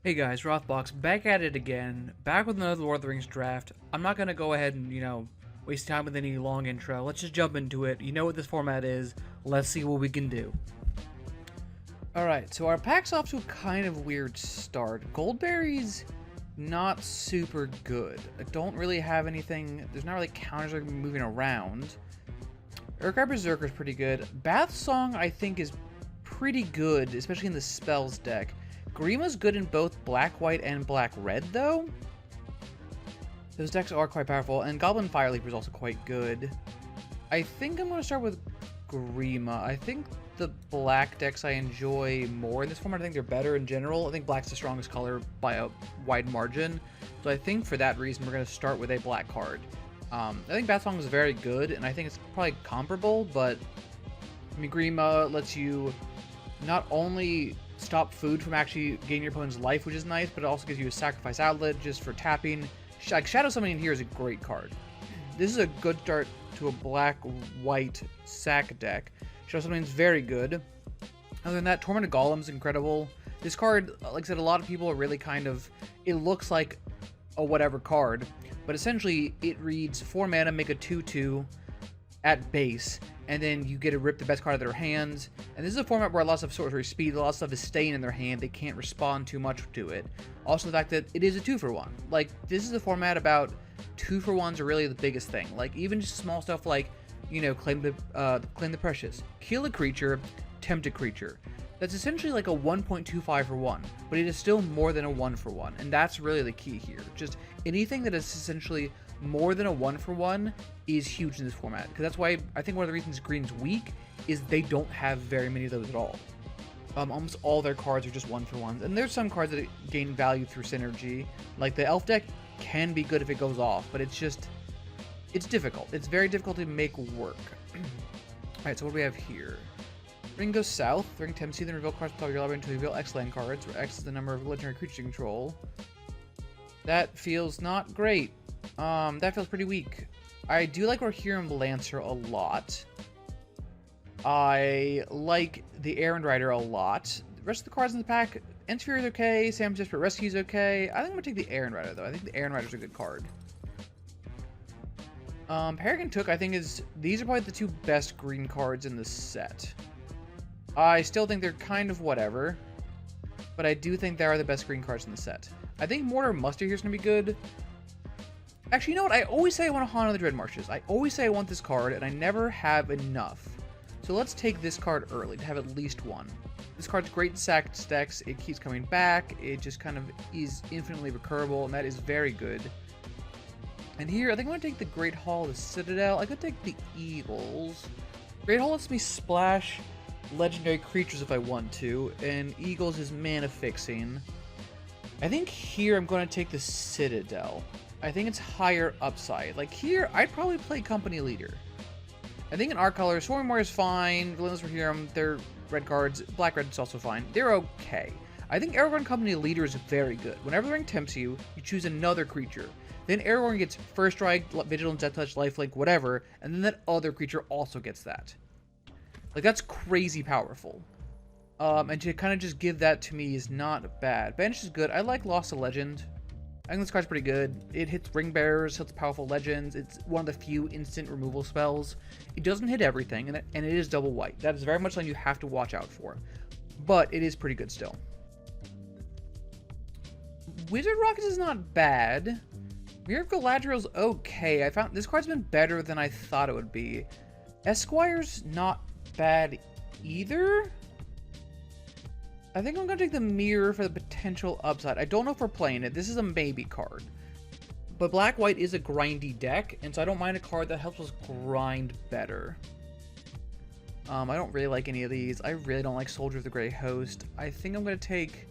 Hey guys, Rothbox back at it again, back with another Lord of the Rings draft. I'm not gonna go ahead and, waste time with any long intro. Let's just jump into it. You know what this format is. Let's see what we can do. Alright, so our pack's off to a kind of weird start. Goldberry's not super good. I don't really have anything. There's not really counters that are moving around. Urkai Berserker's pretty good. Bath Song, I think, is pretty good, especially in the spells deck. Grima's good in both black-white and black-red, though. Those decks are quite powerful, and Goblin Fire Leaper is also quite good. I think I'm going to start with Grima. I think the black decks I enjoy more in this format. I think they're better in general. I think black's the strongest color by a wide margin. So I think for that reason, we're going to start with a black card. I think Bath Song is very good, and I think it's probably comparable, but I mean, Grima lets you not only stop food from actually gaining your opponent's life, which is nice, but it also gives you a sacrifice outlet just for tapping. Like, Shadow Summoning here is a great card. This is a good start to a black-white sack deck. Shadow Summoning is very good. Other than that, Tormented Golem is incredible. This card, like I said, a lot of people are really kind of... It looks like a whatever card, but essentially it reads 4 mana, make a 2/2 at base, and then you get to rip the best card out of their hands. And this is a format where a lot of sorcery speed, a lot of stuff is staying in their hand. They can't respond too much to it. Also, the fact that it is a 2-for-1. Like, this is a format about 2-for-1s are really the biggest thing. Like, even just small stuff like, claim the precious, kill a creature, tempt a creature. That's essentially like a 1.25 for 1, but it is still more than a 1-for-1, and that's really the key here. Just anything that is essentially more than a 1-for-1 is huge in this format, because that's why I think one of the reasons Green's weak is they don't have very many of those at all. Almost all their cards are just 1-for-1s, and there's some cards that gain value through synergy. Like the Elf deck can be good if it goes off, but it's difficult. It's very difficult to make work. Alright, so what do we have here? Ring goes south. Ring tempts you, then reveal cards from your library until you reveal X land cards, where X is the number of legendary creatures you control. That feels not great. That feels pretty weak. I do like Rohirrim Lancer a lot. I like the Errand Rider a lot. The rest of the cards in the pack, Ensphere is okay, Sam's Desperate Rescue is okay. I think I'm going to take the Errand Rider, though. I think the Errand Rider is a good card. Peregrine Took, I think, these are probably the two best green cards in the set. I still think they're kind of whatever, but I do think they are the best green cards in the set. I think Mortar Muster here is going to be good. Actually, you know what? I always say I want to Haunt of the Dread Marshes. I always say I want this card, and I never have enough. So let's take this card early to have at least one. This card's great in sacked decks. It keeps coming back. It just kind of is infinitely recurable, and that is very good. And here, I think I'm going to take the Great Hall of the Citadel. I could take the Eagles. Great Hall lets me splash legendary creatures if I want to, and Eagles is mana fixing. I think here I'm going to take the Citadel. I think it's higher upside. Like here, I'd probably play Company Leader. I think in our colors, Swarming Warrior is fine. Relentless Rohirrim, they're red cards. Black Red is also fine. They're okay. I think Aragorn Company Leader is very good. Whenever the ring tempts you, you choose another creature. Then Aragorn gets First Strike, Vigilance, Death Touch, Lifelink, whatever, and then that other creature also gets that. Like, that's crazy powerful. And to kind of just give that to me is not bad. Banish is good. I like Lost to Legend. I think this card's pretty good. It hits Ring Bearers, hits powerful legends. It's one of the few instant removal spells. It doesn't hit everything, and it is double white. That is very much something you have to watch out for. But it is pretty good still. Wizard Rockets is not bad. Mirror of Galadriel's okay. I found this card's been better than I thought it would be. Esquire's not bad either. I think I'm going to take the Mirror for the potential upside. I don't know if we're playing it. This is a maybe card. But Black-White is a grindy deck, and so I don't mind a card that helps us grind better. I don't really like any of these. I really don't like Soldier of the Grey Host. I think I'm going to take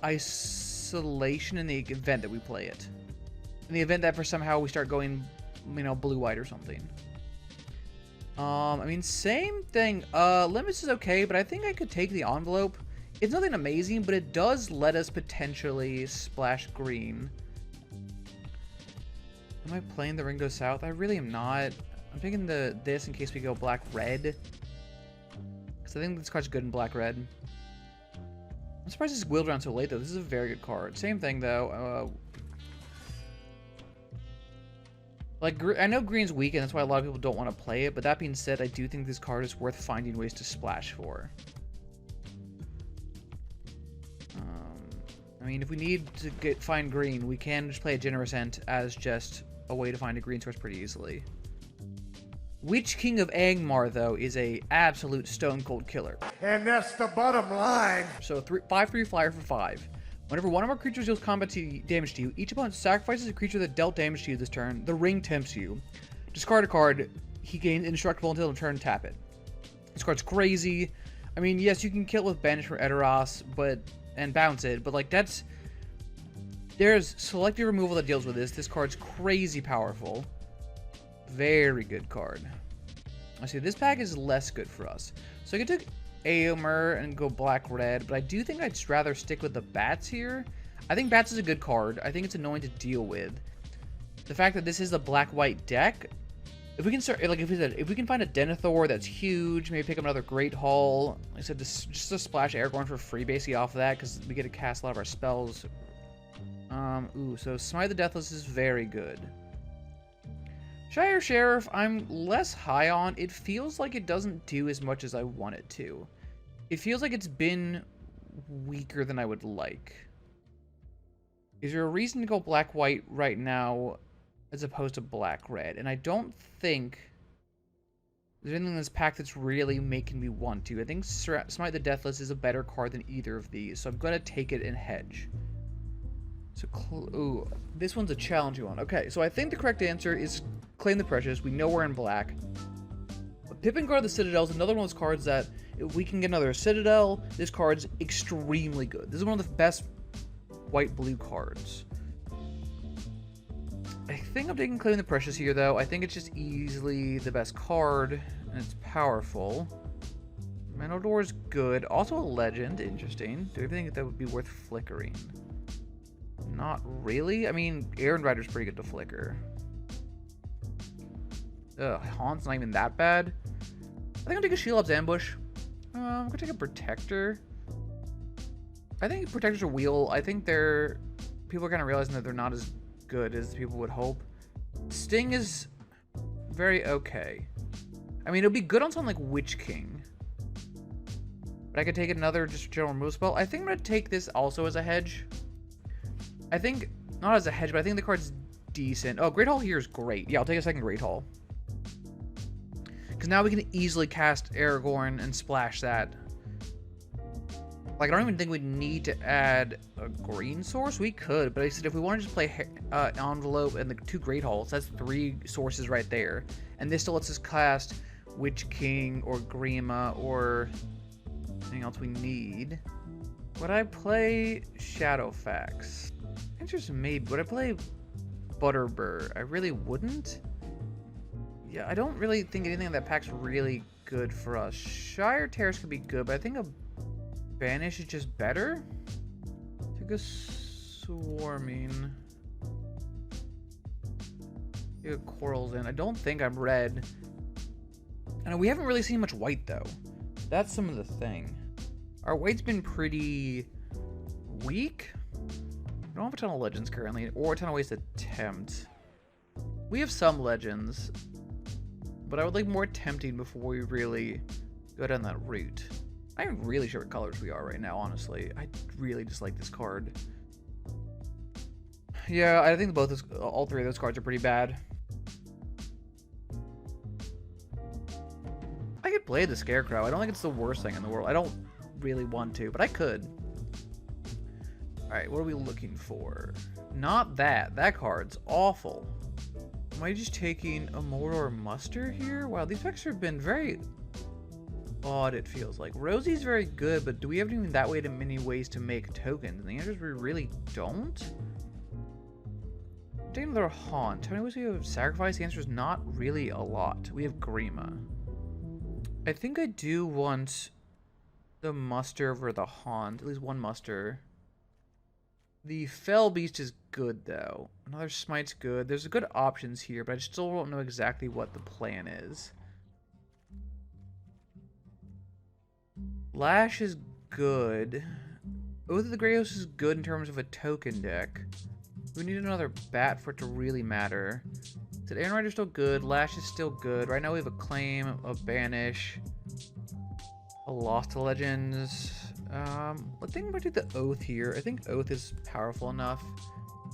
Isolation in the event that we play it. In the event that for somehow we start going, blue-white or something. I mean, same thing. Limits is okay, but I think I could take the Envelope. It's nothing amazing, but it does let us potentially splash green. Am I playing the Ring Goes South? I really am not. I'm taking this in case we go black-red. Because I think this card's good in black-red. I'm surprised this wheeled around so late, though. This is a very good card. Same thing, though. Like, I know green's weak, and that's why a lot of people don't want to play it, but that being said, I do think this card is worth finding ways to splash for. I mean, if we need to find green, we can just play a Generous Ent as just a way to find a green source pretty easily. Witch King of Angmar, though, is a absolute stone cold killer. And that's the bottom line. So 5/3 flyer for 5. Whenever one of our creatures deals combat damage to you, each opponent sacrifices a creature that dealt damage to you this turn. The ring tempts you. Discard a card. He gains indestructible until the turn, tap it. This card's crazy. I mean, yes, you can kill it with Banish for Edoras, and bounce it, but like there's selective removal that deals with this. This card's crazy powerful. Very good card. I see this pack is less good for us. So I could take Aomer and go black-red, but I do think I'd just rather stick with the Bats here. I think Bats is a good card. I think it's annoying to deal with. The fact that this is a black-white deck, if we can start, like if we can find a Denethor that's huge, maybe pick up another Great Hall. Like I said, just to splash Aragorn for free basically off of that, because we get to cast a lot of our spells. So Smite the Deathless is very good. Shire Sheriff, I'm less high on. It feels like it doesn't do as much as I want it to. It feels like it's been weaker than I would like. Is there a reason to go black-white right now as opposed to black-red? And I don't think there's anything in this pack that's really making me want to. I think Smite the Deathless is a better card than either of these, so I'm going to take it and hedge. So, ooh, this one's a challenging one. Okay, so I think the correct answer is Claim the Precious. We know we're in black. Pippin Guard the Citadel is another one of those cards that if we can get another Citadel, this card's extremely good. This is one of the best white-blue cards. I think I'm taking Claim the Precious here, though. I think it's just easily the best card, and it's powerful. Menodor's good. Also a legend. Interesting. Do I think that would be worth flickering? Not really. I mean, Aaron Rider's pretty good to flicker. Ugh, Haunt's not even that bad. I think I'll take a Shelob's Ambush. I'm gonna take a Protector. I think Protectors are wheel. I think people are kind of realizing that they're not as good as people would hope. Sting is very okay. I mean, it'll be good on something like Witch King. But I could take another just general remove spell. I think I'm gonna take this also as a hedge. I think, not as a hedge, but I think the card's decent. Oh, Great Hall here is great. Yeah, I'll take a second Great Hall. Because now we can easily cast Aragorn and splash that. Like, I don't even think we'd need to add a green source. We could, but I said if we want to just play Envelope and the 2 Great Halls, that's 3 sources right there. And this still lets us cast Witch King or Grima or anything else we need. Would I play Shadowfax? Interesting, maybe. Would I play Butterbur? I really wouldn't. Yeah, I don't really think anything in that pack's really good for us. Shire Terrace could be good, but I think a Banish is just better. Take a Swarming. Take a Corals in. I don't think I'm red. And we haven't really seen much white, though. That's some of the thing. Our white's been pretty weak. We don't have a ton of legends currently, or a ton of ways to tempt. We have some legends, but I would like more tempting before we really go down that route. I'm not really sure what colors we are right now, honestly. I really dislike this card. Yeah, I think all 3 of those cards are pretty bad. I could play the Scarecrow. I don't think it's the worst thing in the world. I don't really want to, but I could. Alright, what are we looking for? Not that. That card's awful. Am I just taking a Mordor Muster here? Wow, these packs have been very odd, it feels like. Rosie's very good, but do we have even that many ways to make tokens? And the answer is we really don't. Take another Haunt. How many ways do we have sacrifice? The answer is not really a lot. We have Grima. I think I do want the Muster over the Haunt. At least one Muster. The Fell Beast is good, though. Another Smite's good. There's good options here, but I still don't know exactly what the plan is. Lash is good. Oath of the Greyhouse is good in terms of a token deck. We need another bat for it to really matter. Is Aaron Rider still good? Lash is still good. Right now we have a Claim, a Banish, a Lost to Legends. I think I do the Oath here. I think Oath is powerful enough.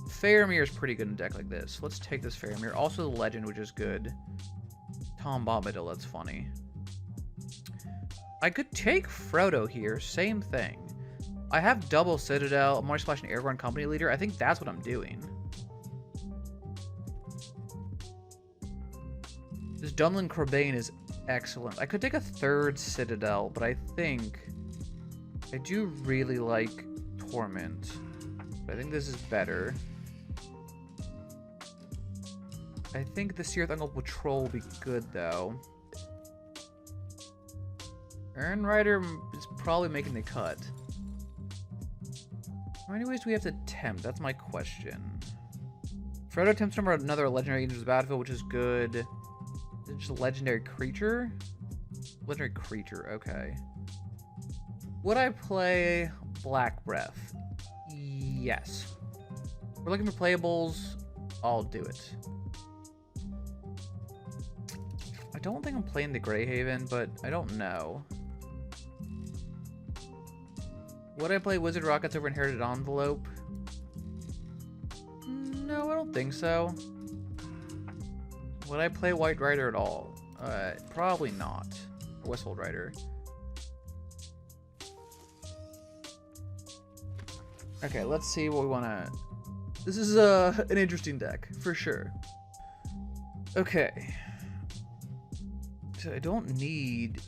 Faramir is pretty good in a deck like this. Let's take this Faramir. Also the Legend, which is good. Tom Bombadil, that's funny. I could take Frodo here. Same thing. I have double Citadel, a Money Splash, and Aragorn Company Leader. I think that's what I'm doing. This Dunlin Corbane is excellent. I could take a third Citadel, but I think I do really like Torment. But I think this is better. I think the Seerth Uncle Patrol will be good, though. Aaron Rider is probably making the cut. How many ways do we have to tempt? That's my question. Frodo attempts another legendary into the battlefield, which is good. Is it just a legendary creature? Legendary creature, okay. Would I play Black Breath? Yes. We're looking for playables. I'll do it. I don't think I'm playing the Greyhaven, but I don't know. Would I play Wizard Rockets over Inherited Envelope? No, I don't think so. Would I play White Rider at all? Probably not. Or Westfold Rider. Okay, let's see what we want to... This is an interesting deck, for sure. Okay. So I don't need...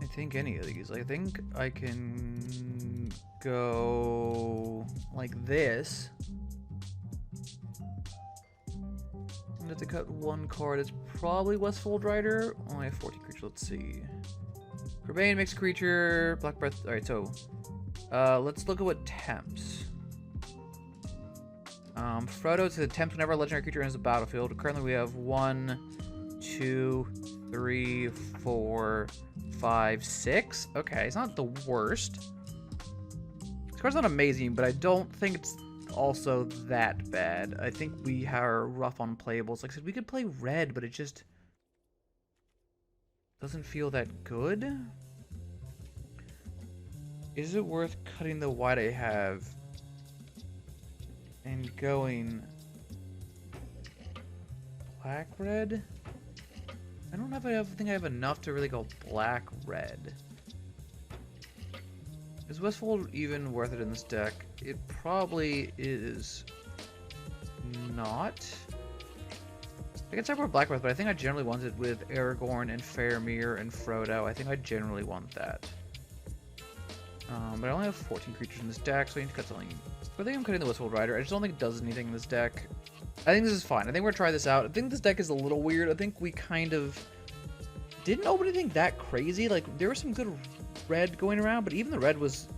I think any of these. I think I can go like this. I have to cut one card. It's probably Westfold Rider. Only have 14 creatures. Let's see. Corbane makes a creature. Black Breath. Alright, so let's look at what tempts. Frodo to tempt whenever a legendary creature enters the battlefield. Currently we have 1, 2, 3, 4, 5, 6. Okay, it's not the worst. This card's not amazing, but I don't think it's also that bad. I think we are rough on playables. Like I said, we could play red, but it just doesn't feel that good. Is it worth cutting the white I have and going black red? I don't think I have enough to really go black red. Is Westfold even worth it in this deck? It probably is not. I can separate black red, but I think I generally want it with Aragorn and Faramir and Frodo. I think I generally want that. But I only have 14 creatures in this deck, so I need to cut something. I think I'm cutting the Westfold Rider. I just don't think it does anything in this deck. I think this is fine. I think we're gonna try this out. I think this deck is a little weird. I think we kind of didn't open anything that crazy. Like, there was some good red going around, but even the red was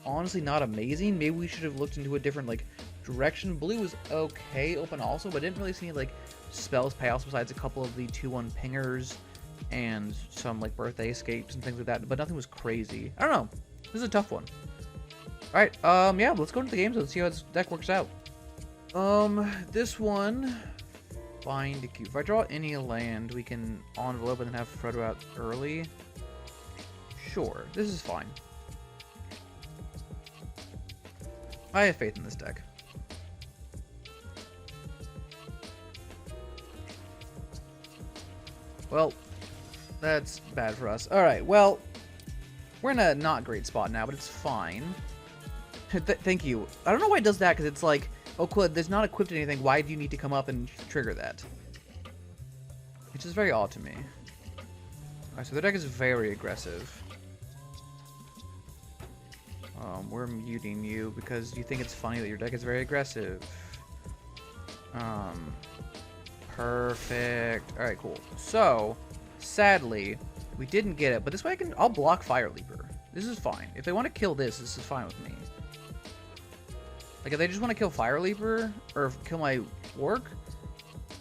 honestly not amazing. Maybe we should have looked into a different, like, direction. Blue was okay open also, but I didn't really see any, like, spells payoffs besides a couple of the 2/1 pingers and some, like, birthday escapes and things like that, but nothing was crazy. I don't know. This is a tough one. Alright, yeah, let's go into the game so let's see how this deck works out. This one, bind a cube. If I draw any land, we can envelope and then have Frodo out early. Sure, this is fine. I have faith in this deck. Well, that's bad for us. Alright, well, we're in a not great spot now, but it's fine. Thank you. I don't know why it does that, because it's like, oh, cool, there's not equipped anything. Why do you need to come up and trigger that? Which is very odd to me. Alright, so the deck is very aggressive. We're muting you because you think it's funny that your deck is very aggressive. Perfect. Alright, cool. So, sadly, we didn't get it, but this way I'll block Fire Leaper. This is fine. If they want to kill this is fine with me. Like, if they just want to kill Fire Leaper, or kill my Orc,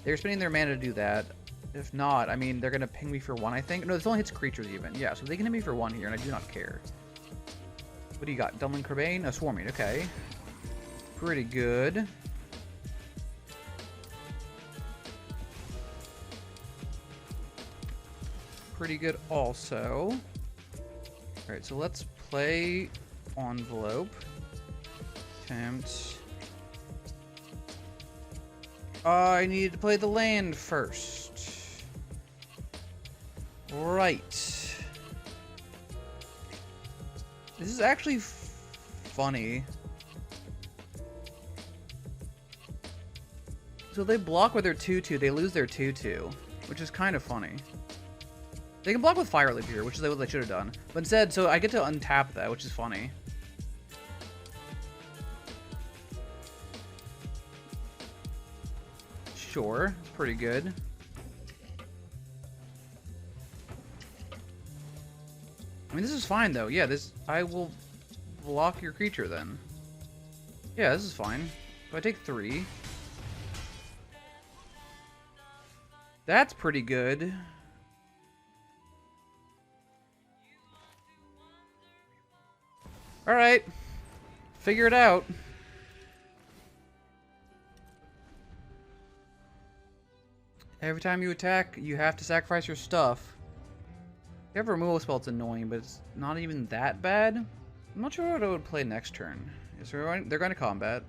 they're spending their mana to do that. If not, I mean, they're going to ping me for 1, I think. No, this only hits creatures even. Yeah, so they can hit me for 1 here, and I do not care. What do you got? Dumbling Kerbane? A Swarming, okay. Pretty good. Pretty good also. Alright, so let's play Envelope. Attempt. I needed to play the land first. Right. This is actually funny. So they block with their 2/2, they lose their 2/2, which is kind of funny. They can block with Fire Leap here, which is what they should have done. But instead, so I get to untap that, which is funny. Sure, it's pretty good. I mean, this is fine, though. Yeah, I will block your creature, then. Yeah, this is fine. So I take 3. That's pretty good. Alright. Figure it out. Every time you attack, you have to sacrifice your stuff. If you have a removal spell, it's annoying, but it's not even that bad. I'm not sure what I would play next turn. They're going to combat.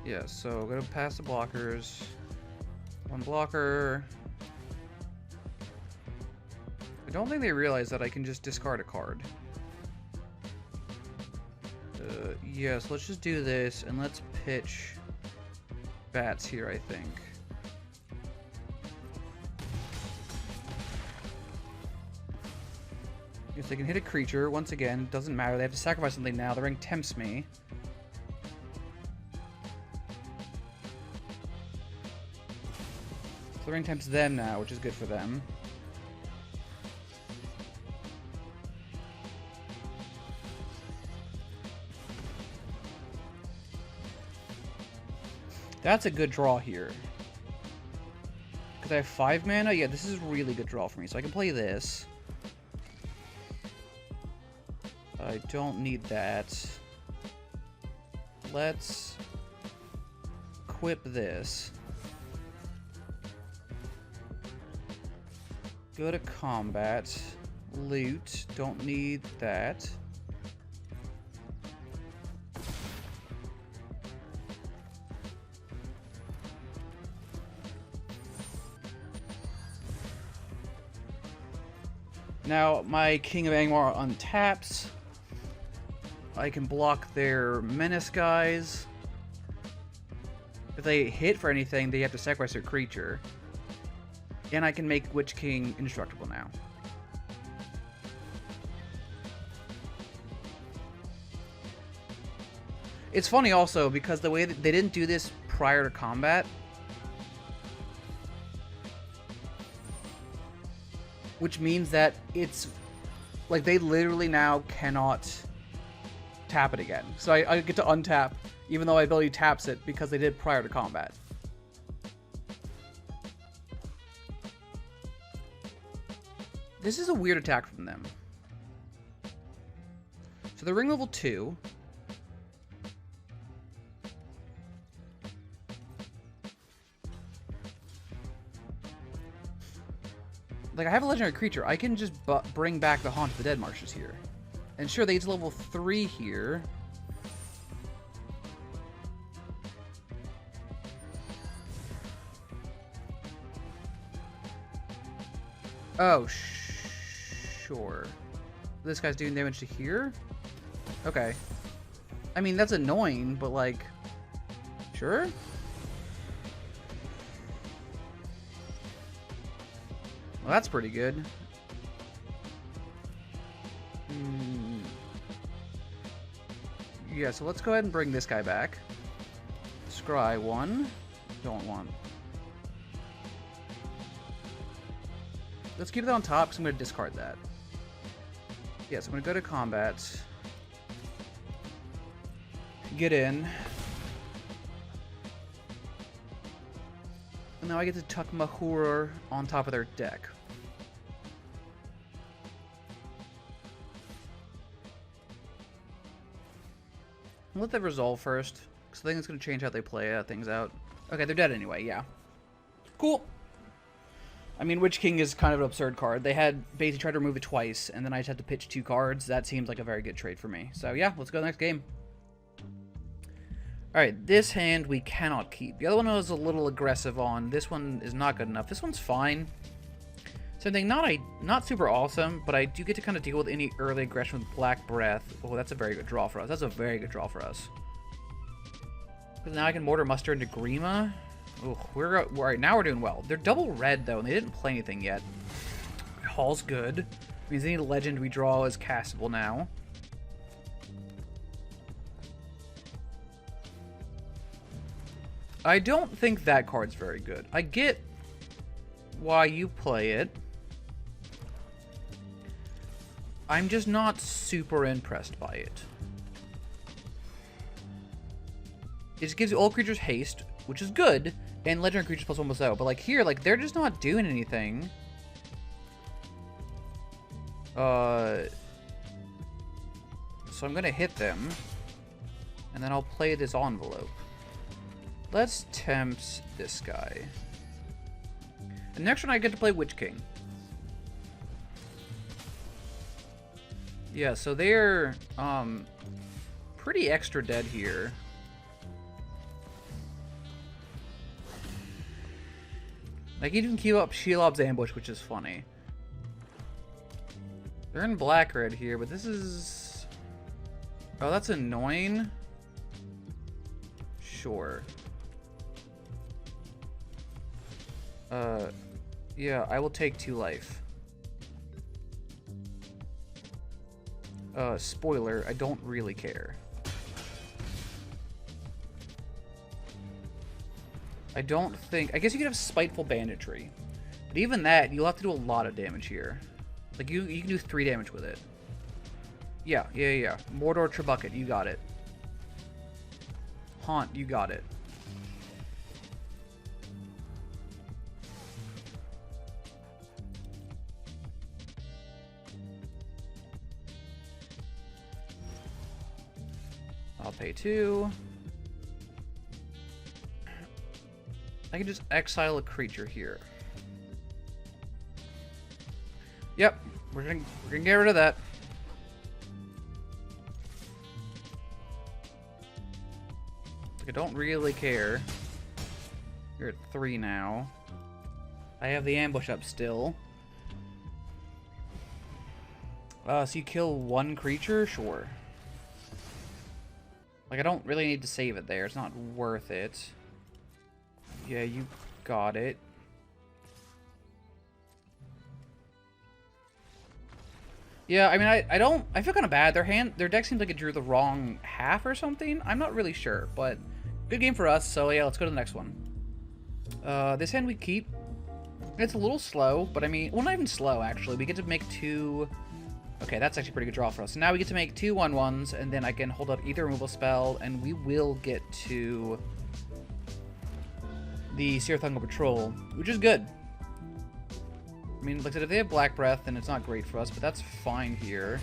Yeah, so go to pass the blockers. 1 blocker. I don't think they realize that I can just discard a card. Yeah, so let's just do this, and let's pitch bats here, I think. If they can hit a creature, once again, doesn't matter. They have to sacrifice something now. The ring tempts me. So the ring tempts them now, which is good for them. That's a good draw here. Because I have 5 mana? Yeah, this is a really good draw for me. So I can play this. I don't need that. Let's equip this. Go to combat. Loot. Don't need that. Now, my King of Angmar untaps. I can block their Menace guys. If they hit for anything, they have to sacrifice their creature. And I can make Witch King indestructible now. It's funny also, because the way that they didn't do this prior to combat, which means that it's like they literally now cannot tap it again. So I get to untap, even though my ability taps it, because they did prior to combat. This is a weird attack from them. So they're ring level 2. Like, I have a legendary creature. I can just bring back the Haunt of the Dead Marshes here. And sure, they get to level 3 here. Oh, sure. This guy's doing damage to here? Okay. I mean, that's annoying, but like... Sure? Well, that's pretty good. Yeah, so let's go ahead and bring this guy back. Scry 1. Don't want. Let's keep that on top, because I'm going to discard that. Yeah, so I'm going to go to combat. Get in. And now I get to tuck Mahur on top of their deck. I'll let that resolve first, because I think it's going to change how they play things out. Okay, they're dead anyway, yeah. Cool. I mean, Witch King is kind of an absurd card. They had basically tried to remove it twice, and then I just had to pitch 2 cards. That seems like a very good trade for me. So yeah, let's go to the next game. Alright, this hand we cannot keep. The other one I was a little aggressive on. This one is not good enough. This one's fine. Same thing, not super awesome, but I do get to kind of deal with any early aggression with Black Breath. Oh, that's a very good draw for us. That's a very good draw for us. Because now I can Mortar Muster into Grima. Ooh, alright, now we're doing well. They're double red, though, and they didn't play anything yet. Hall's good. Means any legend we draw is castable now. I don't think that card's very good. I get why you play it. I'm just not super impressed by it. It just gives all creatures haste, which is good, and legendary creatures plus 1/0. But like here, like they're just not doing anything. So I'm gonna hit them, and then I'll play this envelope. Let's tempt this guy. The next one I get to play Witch King. Yeah, so they're pretty extra dead here. Like, he didn't keep up Shelob's Ambush, which is funny. They're in black-red here, but this is... Oh, that's annoying. Sure. Yeah, I will take 2 life. Spoiler, I don't really care. I don't think... I guess you could have Spiteful Banditry. But even that, you'll have to do a lot of damage here. Like, you can do 3 damage with it. Yeah. Mordor Trebuchet, you got it. Haunt, you got it. I'll pay 2. I can just exile a creature here. Yep, we're gonna get rid of that. Like, I don't really care. You're at 3 now. I have the ambush up still. So you kill 1 creature? Sure. Like, I don't really need to save it there. It's not worth it. Yeah, you got it. Yeah, I mean, I feel kind of bad. Their deck seems like it drew the wrong half or something. I'm not really sure, but good game for us. So yeah, let's go to the next one. This hand we keep. It's a little slow, but I mean, well, not even slow actually. We get to make 2. Okay, that's actually a pretty good draw for us. So now we get to make 2 1/1s, and then I can hold up either removal spell, and we will get to the Searthungal Patrol, which is good. I mean, like I said, if they have Black Breath, then it's not great for us, but that's fine here.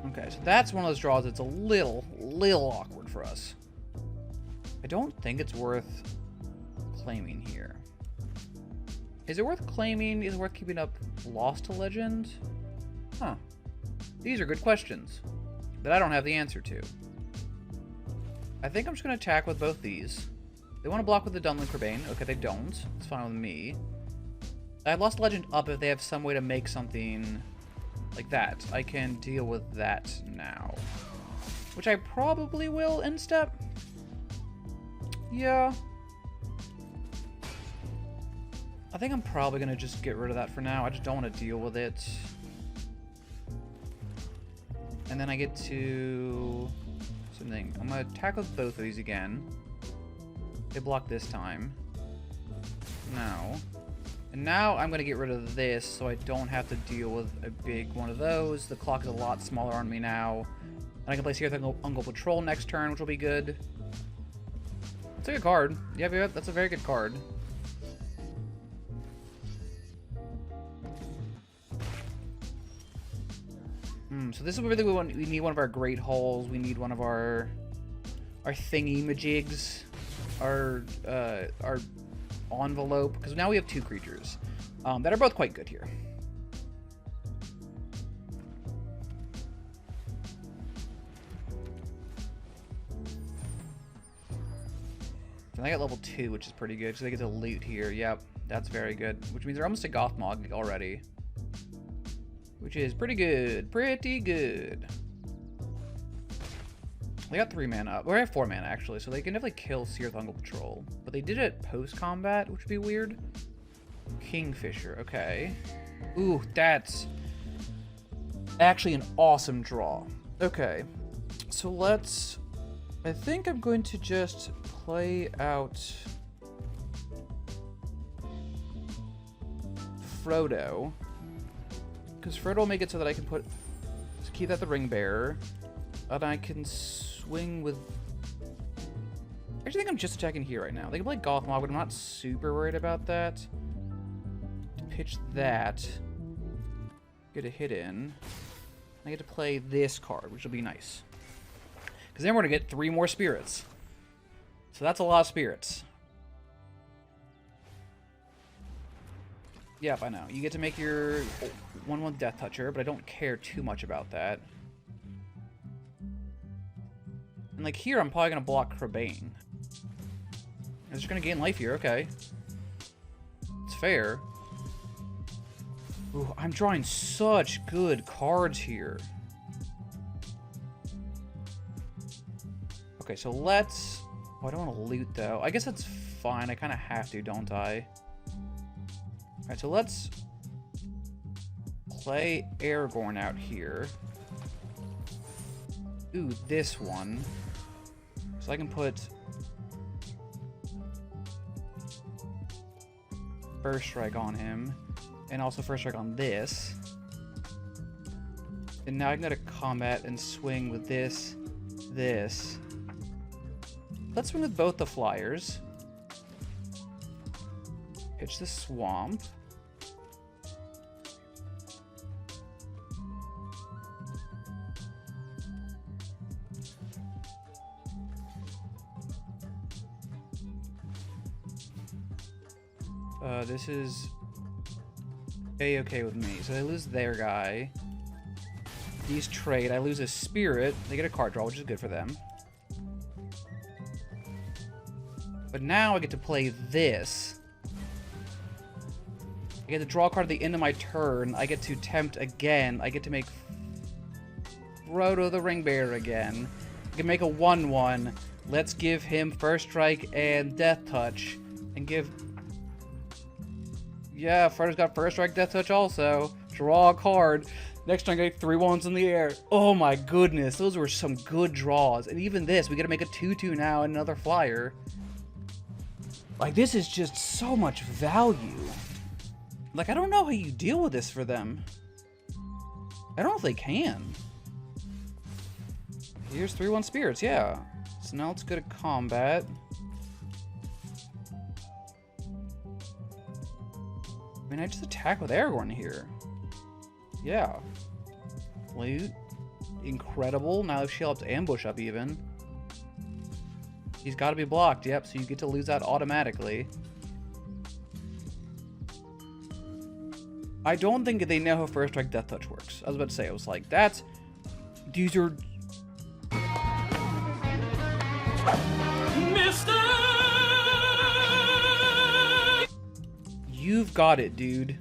Okay, so that's one of those draws that's a little awkward for us. I don't think it's worth claiming here. Is it worth claiming? Is it worth keeping up Lost to Legend? Huh. These are good questions that I don't have the answer to. I think I'm just going to attack with both these. They want to block with the Dunlin Crerbane. Okay, they don't. It's fine with me. I lost Legend up if they have some way to make something like that. I can deal with that now. Which I probably will in step. Yeah. I think I'm probably going to just get rid of that for now. I just don't want to deal with it. And then I get to something. I'm going to attack with both of these again. They block this time. Now. And now I'm going to get rid of this so I don't have to deal with a big one of those. The clock is a lot smaller on me now. And I can play Searthungal Patrol next turn, which will be good. It's a good card. Yeah, that's a very good card. So this is really what we need. One of our great hulls. We need one of our thingy-majigs. Our envelope. Because now we have 2 creatures that are both quite good here. And I got level 2, which is pretty good, so they get to loot here. Yep, that's very good. Which means they're almost a Gothmog already. Which is pretty good. Pretty good. They got 3 mana. Or I have 4 mana, actually, so they can definitely kill Seer Thungle Patrol. But they did it post-combat, which would be weird. Kingfisher, okay. Ooh, that's actually an awesome draw. Okay, so let's... I think I'm going to just play out Frodo, because Frodo will make it so that I can keep that the Ring Bearer, and I can swing with... I actually think I'm just attacking here right now. They can play Gothmog, but I'm not super worried about that. Pitch that, get a hit in. I get to play this card, which will be nice. Because then we're going to get 3 more spirits. So that's a lot of spirits. Yep, I know. You get to make your 1/1 Death Toucher, but I don't care too much about that. And like here, I'm probably going to block Crabane. I'm just going to gain life here, okay. It's fair. Ooh, I'm drawing such good cards here. Okay, so let's... Oh, I don't want to loot, though. I guess that's fine. I kind of have to, don't I? Alright, so let's play Aragorn out here. Ooh, this one. So I can put First Strike on him. And also First Strike on this. And now I can go to combat and swing with this. Let's swing with both the flyers. Pitch the swamp. This is A-okay with me. So they lose their guy. These trade. I lose a spirit. They get a card draw, which is good for them. But now I get to play this. I get to draw a card at the end of my turn. I get to tempt again. I get to make Frodo the Ring Bearer again. I can make a 1/1. Let's give him First Strike and Death Touch. And give... Yeah, Frodo's got First Strike, Death Touch also. Draw a card. Next turn, I get 3 1s in the air. Oh my goodness, those were some good draws. And even this, we gotta make a 2/2 now and another flyer. Like, this is just so much value. Like, I don't know how you deal with this for them. I don't know if they can. Here's 3/1 spirits, yeah. So now let's go to combat. I mean, I just attack with Aragorn here. Yeah. Loot. Incredible. Now if she'll have to ambush up even. He's got to be blocked. Yep, so you get to lose that automatically. I don't think they know how First Strike Death Touch works. I was about to say, I was like, that's... These are... You've got it, dude.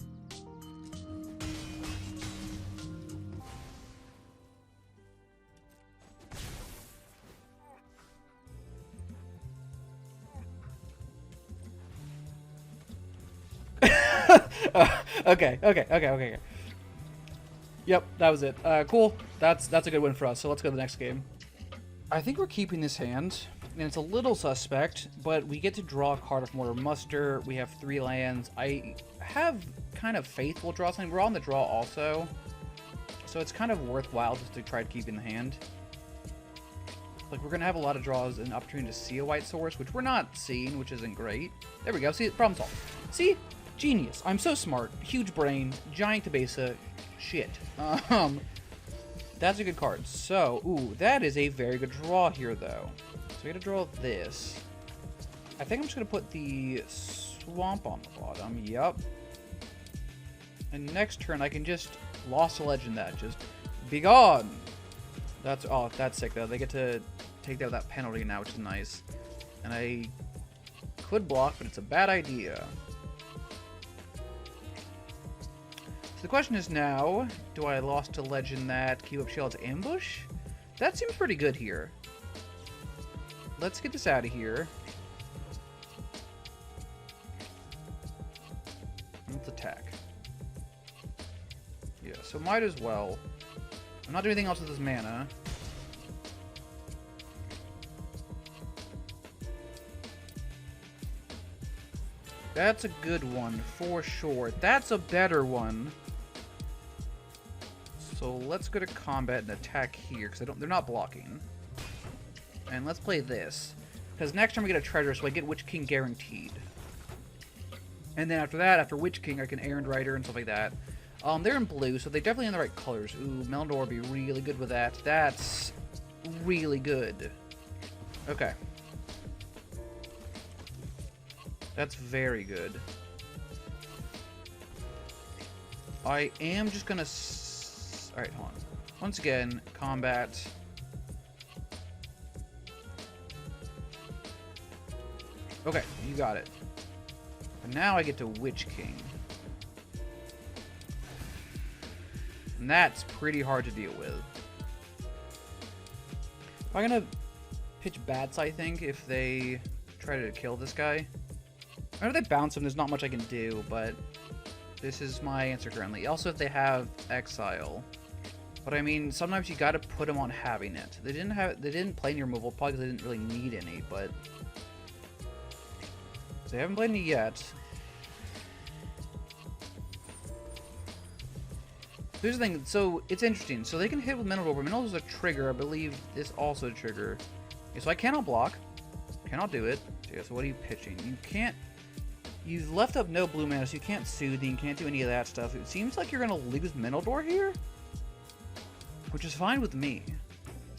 Okay. Yep, that was it. Cool. That's a good win for us. So let's go to the next game. I think we're keeping this hand, and it's a little suspect, but we get to draw a card of Mortar Muster. We have 3 lands. I have kind of faith we'll draw something. We're on the draw also, so it's kind of worthwhile just to try to keep in the hand. Like, we're going to have a lot of draws and opportunity to see a white source, which we're not seeing, which isn't great. There we go. See, problem solved. See? Genius. I'm so smart. Huge brain. Giant Tabesa. Shit. That's a good card. So, ooh, that is a very good draw here, though. So we gotta draw this. I think I'm just gonna put the swamp on the bottom. Yup. And next turn, I can just lost a legend that. Just be gone. That's sick though. They get to take out that penalty now, which is nice. And I could block, but it's a bad idea. So the question is now, do I lost to legend that keep up Shield's ambush? That seems pretty good here. Let's get this out of here. Let's attack. Yeah, so might as well. I'm not doing anything else with this mana. That's a good one, for sure. That's a better one. So let's go to combat and attack here, because they're not blocking. And let's play this. Because next time we get a treasure, so I get Witch King guaranteed. And then after that, after Witch King, I can Errand Rider and stuff like that. They're in blue, so they're definitely in the right colors. Ooh, Meldor would be really good with that. That's really good. Okay. That's very good. I am just gonna... Alright, hold on. Once again, combat. Okay, you got it. And now I get to Witch King. And that's pretty hard to deal with. I'm gonna pitch bats, I think, if they try to kill this guy. Whenever they bounce him, there's not much I can do, but this is my answer currently. Also, if they have Exile. But I mean, sometimes you gotta put them on having it. They didn't play any removal, probably because they didn't really need any, but they haven't played any yet. Here's the thing, so it's interesting. So they can hit with Mental Door. Mental is a trigger. I believe this also a trigger. Okay, so I cannot block. Cannot do it. So yeah, so what are you pitching? You can't... You've left up no blue mana, so you can't Soothing, can't do any of that stuff. It seems like you're going to lose Mental Door here, which is fine with me.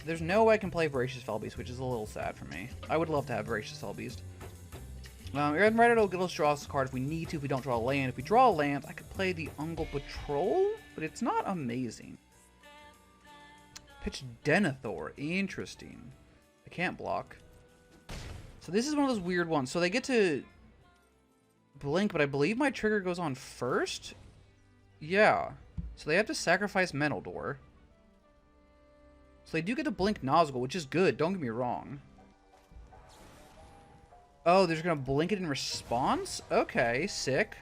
There's no way I can play Voracious Fellbeast, which is a little sad for me. I would love to have Voracious Fellbeast. Errand Rider will get us draw this card if we need to, if we don't draw a land. If we draw a land, I could play the Ungol Patrol, but it's not amazing. Pitch Denethor. Interesting. I can't block. So this is one of those weird ones. So they get to blink, but I believe my trigger goes on first? Yeah. So they have to sacrifice Mental Door. So they do get to blink Nazgul, which is good. Don't get me wrong. Oh, they're just going to blink it in response? Okay, sick.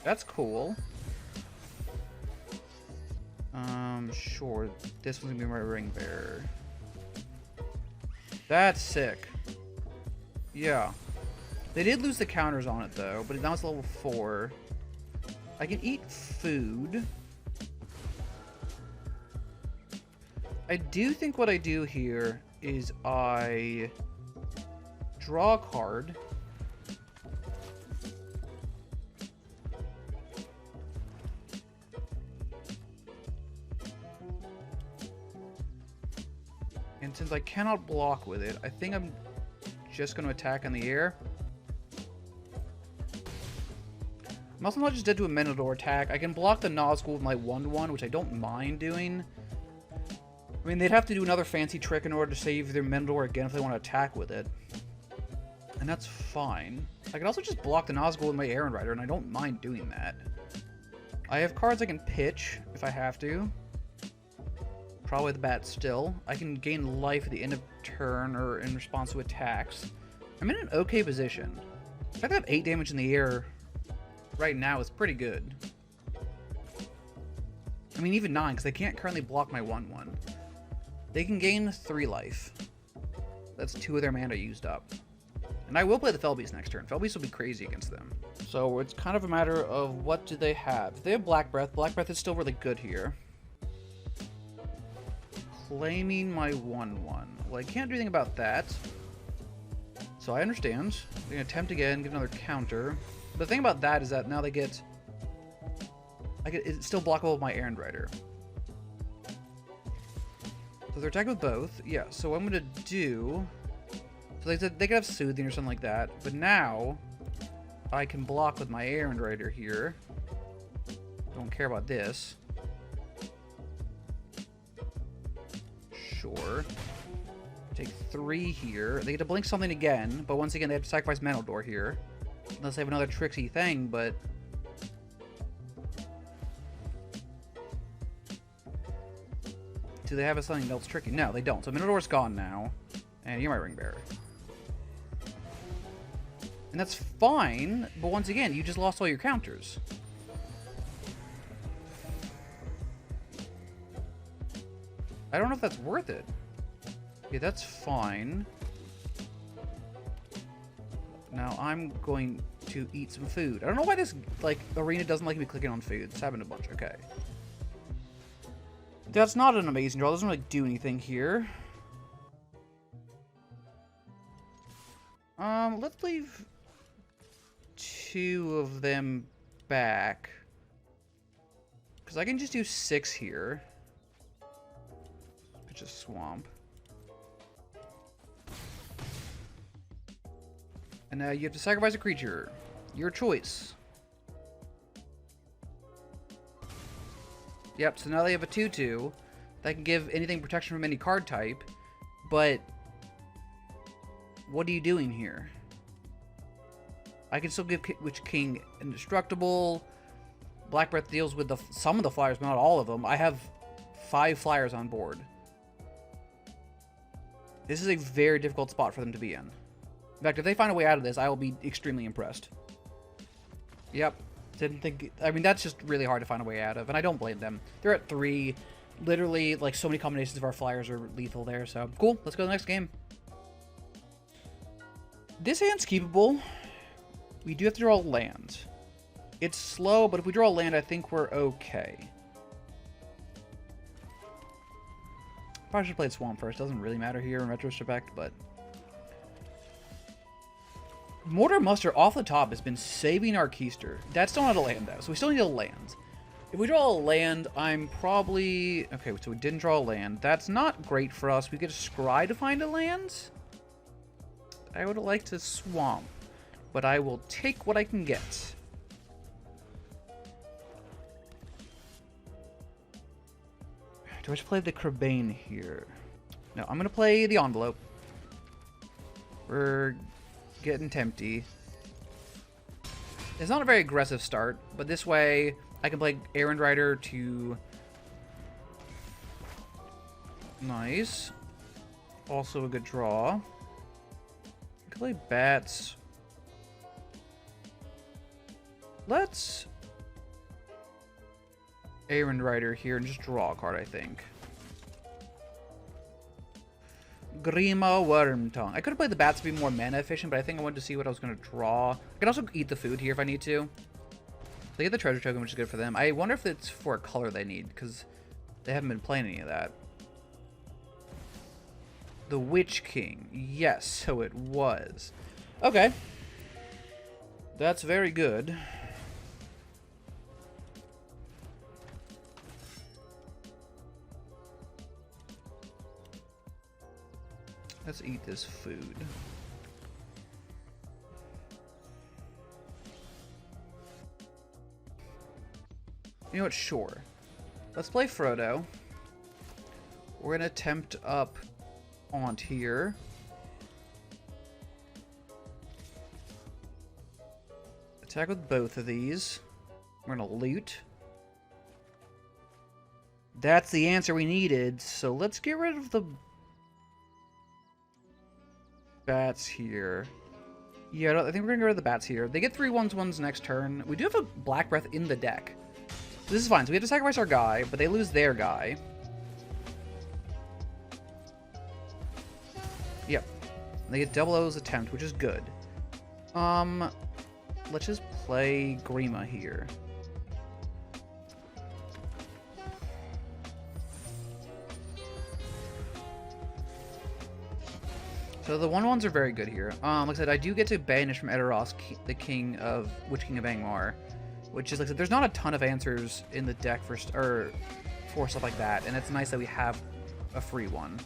That's cool. Sure. This one's going to be my Ring Bearer. That's sick. Yeah. They did lose the counters on it, though, but now it's level 4. I can eat food. I do think what I do here is I draw a card. And since I cannot block with it, I think I'm just going to attack in the air. I'm also not just dead to a Menador attack. I can block the Nazgul with my 1/1, which I don't mind doing. I mean, they'd have to do another fancy trick in order to save their Menador again if they want to attack with it. And that's fine. I can also just block the Nazgul with my Errand Rider, and I don't mind doing that. I have cards I can pitch if I have to. Probably the bat still. I can gain life at the end of turn or in response to attacks. I'm in an okay position. The fact that I have 8 damage in the air right now is pretty good. I mean, even 9, because they can't currently block my 1/1. They can gain 3 life. That's 2 of their mana used up. And I will play the Fellbeast next turn. Fellbeast will be crazy against them. So it's kind of a matter of what do they have. If they have Black Breath, Black Breath is still really good here. claiming my 1/1. Well, I can't do anything about that. So I understand. They're going to attempt again, get another counter. But the thing about that is that now they get... it's still blockable with my Errand Rider. So they're attacking with both. Yeah, so what I'm going to do... So they could have Soothing or something like that. But now, I can block with my Errand Rider here. Don't care about this. Sure. Take 3 here. They get to blink something again, but once again they have to sacrifice Manodor here. Unless they have another tricksy thing, but... Do they have something else tricky? No, they don't. So Manodor's gone now. And you're my Ring Bearer. And that's fine, but once again, you just lost all your counters. I don't know if that's worth it. Okay, that's fine. Now I'm going to eat some food. I don't know why this, like, arena doesn't like me clicking on food. It's happened a bunch. Okay. That's not an amazing draw. It doesn't really do anything here. Let's leave 2 of them back. Because I can just do 6 here. Pitch a swamp. And now you have to sacrifice a creature. Your choice. Yep, so now they have a 2/2 that can give anything protection from any card type, but what are you doing here? I can still give Witch King Indestructible. Black Breath deals with some of the flyers, but not all of them. I have 5 flyers on board. This is a very difficult spot for them to be in. In fact, if they find a way out of this, I will be extremely impressed. Yep. Didn't think... I mean, that's just really hard to find a way out of, and I don't blame them. They're at 3. Literally, like, so many combinations of our flyers are lethal there, so... Cool, let's go to the next game. This hand's keepable. We do have to draw a land. It's slow, but if we draw a land, I think we're okay. Probably should have played Swamp first. Doesn't really matter here in retrospect, but... Mortar Muster off the top has been saving our Keister. That's still not a land, though, so we still need a land. If we draw a land, I'm probably... Okay, so we didn't draw a land. That's not great for us. We get a Scry to find a land. I would have liked to Swamp, but I will take what I can get. Do I just play the Crabane here? No, I'm going to play the Envelope. We're getting tempty. It's not a very aggressive start, but this way I can play Errand Rider to... Nice. Also a good draw. I can play Bats. Let's Errand Rider here and just draw a card, I think. Grima Wormtongue. I could have played the Bats to be more mana efficient, but I think I wanted to see what I was going to draw. I can also eat the food here if I need to. They get the treasure token, which is good for them. I wonder if it's for a color they need, because they haven't been playing any of that. The Witch King. Yes, so it was. Okay. That's very good. Let's eat this food. You know what? Sure. Let's play Frodo. We're going to attempt up Aunt here. Attack with both of these. We're going to loot. That's the answer we needed. So let's get rid of the Bats here. Yeah, I think we're going to get rid of the Bats here. They get 3/1/1s next turn. We do have a Black Breath in the deck. So this is fine. So we have to sacrifice our guy, but they lose their guy. Yep. They get double O's attempt, which is good. Let's just play Grima here. So the 1/1s are very good here. Like I said, I do get to banish from Edoras, the king of Witch King of Angmar, which is, like I said, there's not a ton of answers in the deck for stuff like that, and it's nice that we have a free one.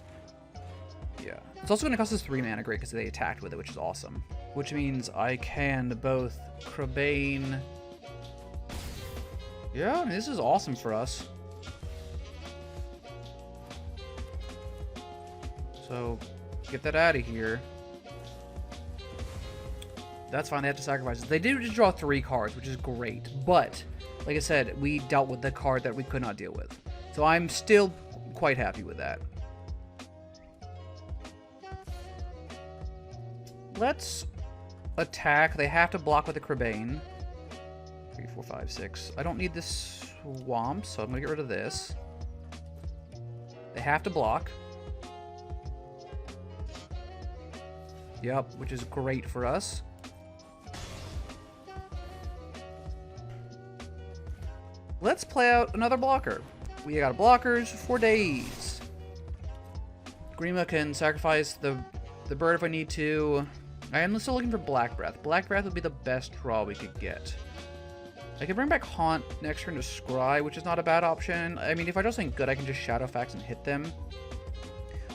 Yeah. It's also going to cost us 3 mana great because they attacked with it, which is awesome. Which means I can both Crabane. Yeah, I mean, this is awesome for us. So, get that out of here. That's fine, they have to sacrifice it. They did just draw 3 cards, which is great. But, like I said, we dealt with the card that we could not deal with. So I'm still quite happy with that. Let's attack. They have to block with a Crabane. 3, 4, 5, 6. I don't need this swamp, so I'm going to get rid of this. They have to block. Yep, which is great for us. Let's play out another blocker. We got blockers for days. Grima can sacrifice the bird if I need to. I am still looking for Black Breath. Black Breath would be the best draw we could get. I can bring back Haunt next turn to Scry, which is not a bad option. I mean, if I draw something good, I can just Shadowfax and hit them.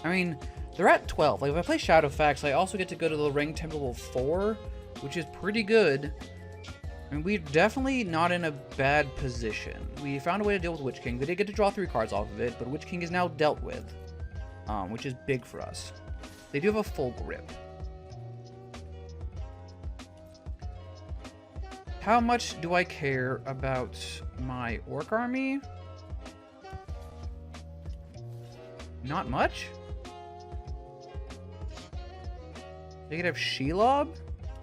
I mean, they're at 12. Like, if I play Shadowfax, I also get to go to the Ring Temple 4, which is pretty good. I mean, we're definitely not in a bad position. We found a way to deal with Witch King. They did get to draw 3 cards off of it, but Witch King is now dealt with, which is big for us. They do have a full grip. How much do I care about my Orc army? Not much? They could have Shelob?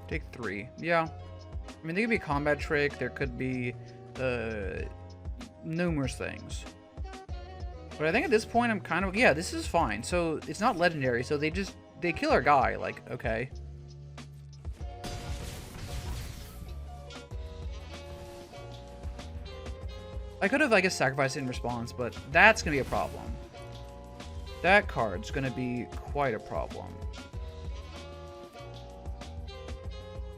Take 3. Yeah. I mean, there could be a combat trick. There could be numerous things. But I think at this point I'm kind of... Yeah, this is fine. So it's not legendary. So they kill our guy. Like, okay. I could have, I guess, sacrificed it in response, but that's going to be a problem. That card's going to be quite a problem.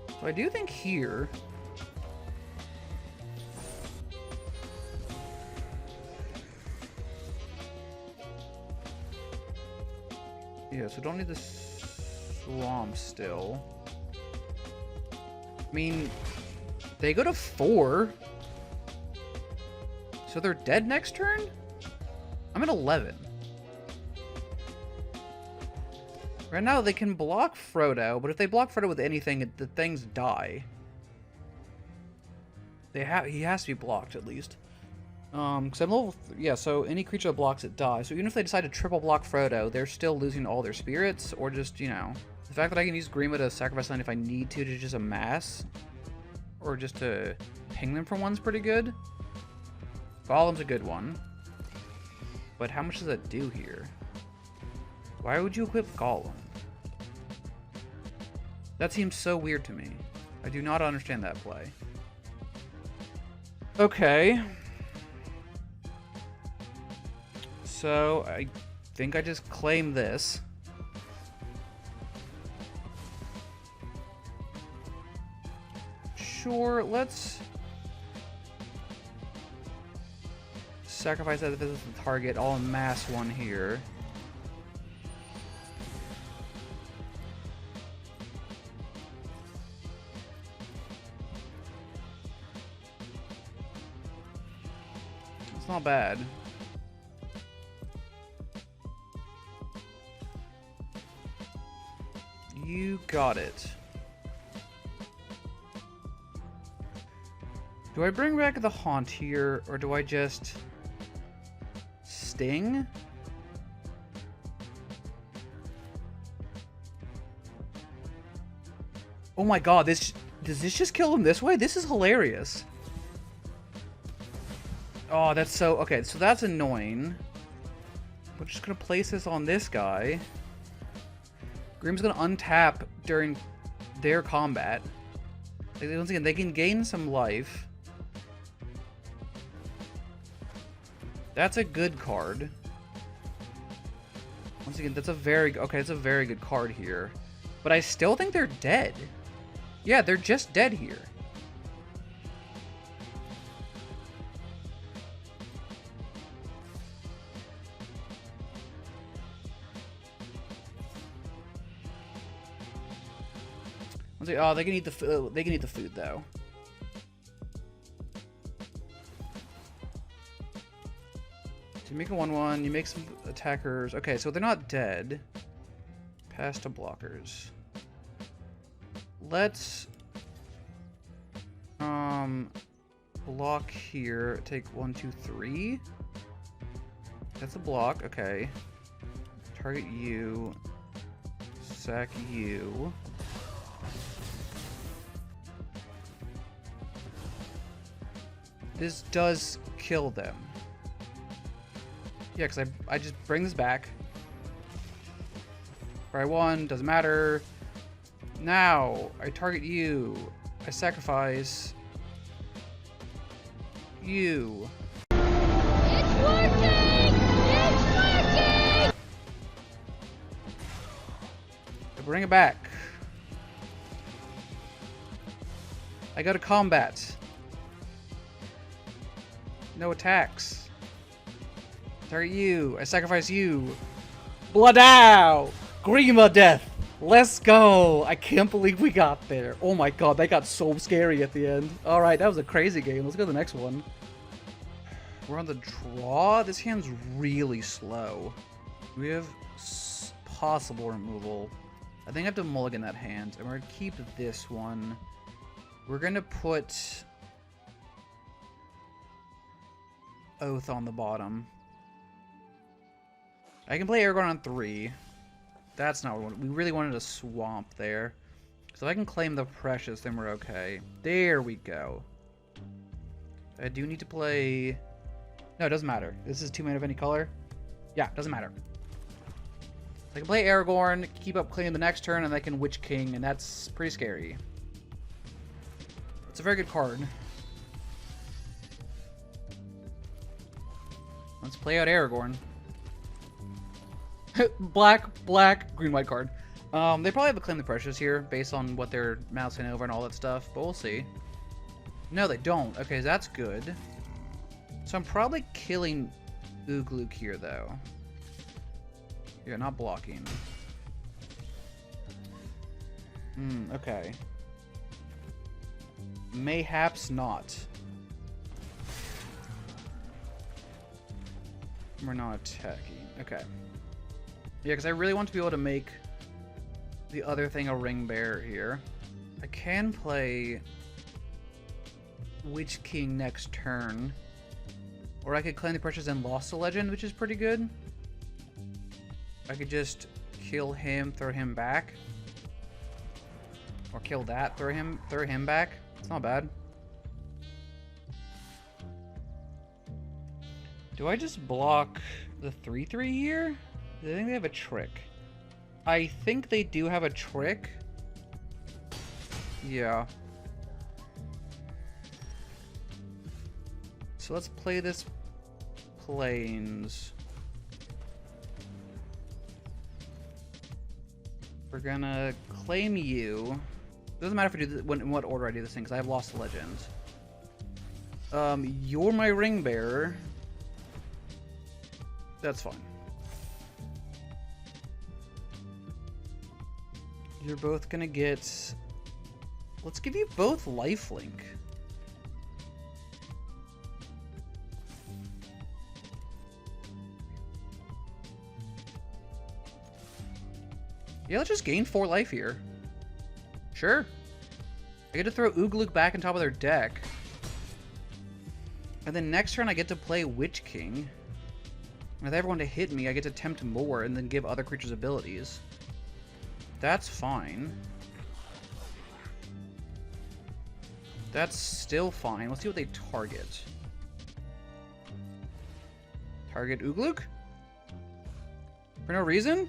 So I do think here... Yeah, so don't need the swamp still. I mean, they go to 4. So they're dead next turn? I'm at 11. Right now they can block Frodo, but if they block Frodo with anything, the things die. He has to be blocked at least. Because I'm level... Yeah, so any creature that blocks it dies. So even if they decide to triple block Frodo, they're still losing all their spirits, or just, you know... The fact that I can use Grima to sacrifice land if I need to just amass, or just to ping them for one's pretty good. Golem's a good one. But how much does that do here? Why would you equip Golem? That seems so weird to me. I do not understand that play. Okay. So, I think I just claim this. Sure, let's sacrifice that if this is the target. I'll amass one here. It's not bad. You got it. Do I bring back the Haunt here, or do I just Sting? Oh my god, does this just kill him this way? This is hilarious. Oh, that's so... Okay, so that's annoying. We're just gonna place this on this guy. Grim's gonna untap during their combat. Like, once again, they can gain some life. That's a good card. Once again, that's a very good card here. But I still think they're dead. Yeah, they're just dead here. Oh, they can eat the food. They can eat the food though. So you make a 1/1. You make some attackers. Okay, so they're not dead. Pass to blockers. Let's block here. Take 1, 2, 3. That's a block. Okay. Target you. Sack you. This does kill them. Yeah, because I just bring this back. I won, doesn't matter. Now, I target you. I sacrifice you. It's working! It's working! I bring it back. I go to combat. No attacks. Target you. I sacrifice you. Blood out! Grima death! Let's go! I can't believe we got there. Oh my god, that got so scary at the end. Alright, that was a crazy game. Let's go to the next one. We're on the draw. This hand's really slow. We have possible removal. I think I have to mulligan that hand. And we're going to keep this one. We're going to put Oath on the bottom. I can play Aragorn on 3. That's not what we wanted. We really wanted a swamp there. So if I can claim the Precious, then we're okay. There we go. I do need to play... No, it doesn't matter. This is 2 mana of any color. Yeah, doesn't matter. So I can play Aragorn, keep up claiming the next turn, and I can Witch King, and that's pretty scary. It's a very good card. Let's play out Aragorn. black, green, white card. They probably have a Claim the Precious here, based on what they're mousing over and all that stuff, but we'll see. No, they don't. Okay, that's good. So I'm probably killing Ugluk here, though. Yeah, not blocking. Okay. Mayhaps not. We're not attacking. Okay. Yeah, because I really want to be able to make the other thing a ring bearer here. I can play Witch King next turn. Or I could claim the Precious and Lost the Legend, which is pretty good. I could just kill him, throw him back. Or kill that, throw him back. It's not bad. Do I just block the 3/3 here? I think they have a trick. I think they do have a trick. Yeah. So let's play this Plains. We're gonna claim you. Doesn't matter if I do this, in what order I do this thing, because I have Lost the Legend. You're my ring bearer. That's fine. You're both gonna get... Let's give you both lifelink. Yeah, let's just gain 4 life here. Sure. I get to throw Ugluk back on top of their deck. And then next turn I get to play Witch King. And if they ever want to hit me, I get to tempt more and then give other creatures abilities. That's fine. That's still fine. Let's see what they target. Target Ugluk? For no reason?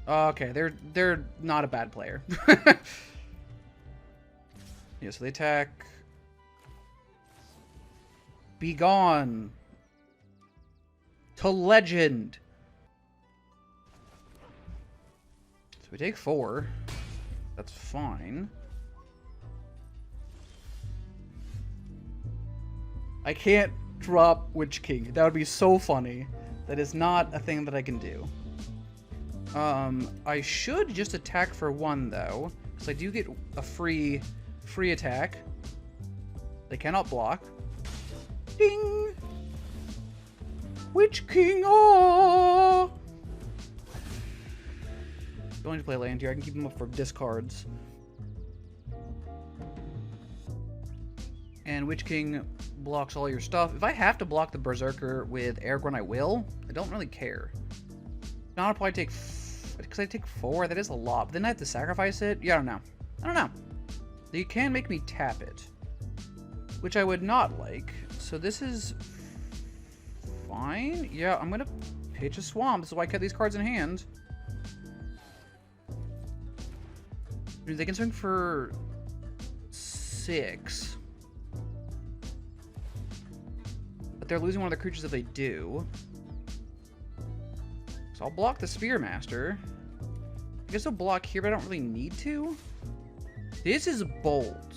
Okay, they're not a bad player. Yeah, so they attack. Be gone. To Legend. So we take 4. That's fine. I can't drop Witch King. That would be so funny. That is not a thing that I can do. I should just attack for 1 though, because I do get a free attack. They cannot block. Ding! Witch King! Oh! Don't need to play land here. I can keep them up for discards. And Witch King blocks all your stuff. If I have to block the Berserker with Aragorn, I will. I don't really care. Now I'll probably take... Because I take 4, that is a lot. But then I have to sacrifice it? Yeah, I don't know. I don't know. You can make me tap it. Which I would not like. So this is... fine. Yeah, I'm going to pitch a swamp. This is why I kept these cards in hand. They can swing for 6. But they're losing one of the creatures if they do. So I'll block the Spearmaster. I guess I'll block here, but I don't really need to. This is bold.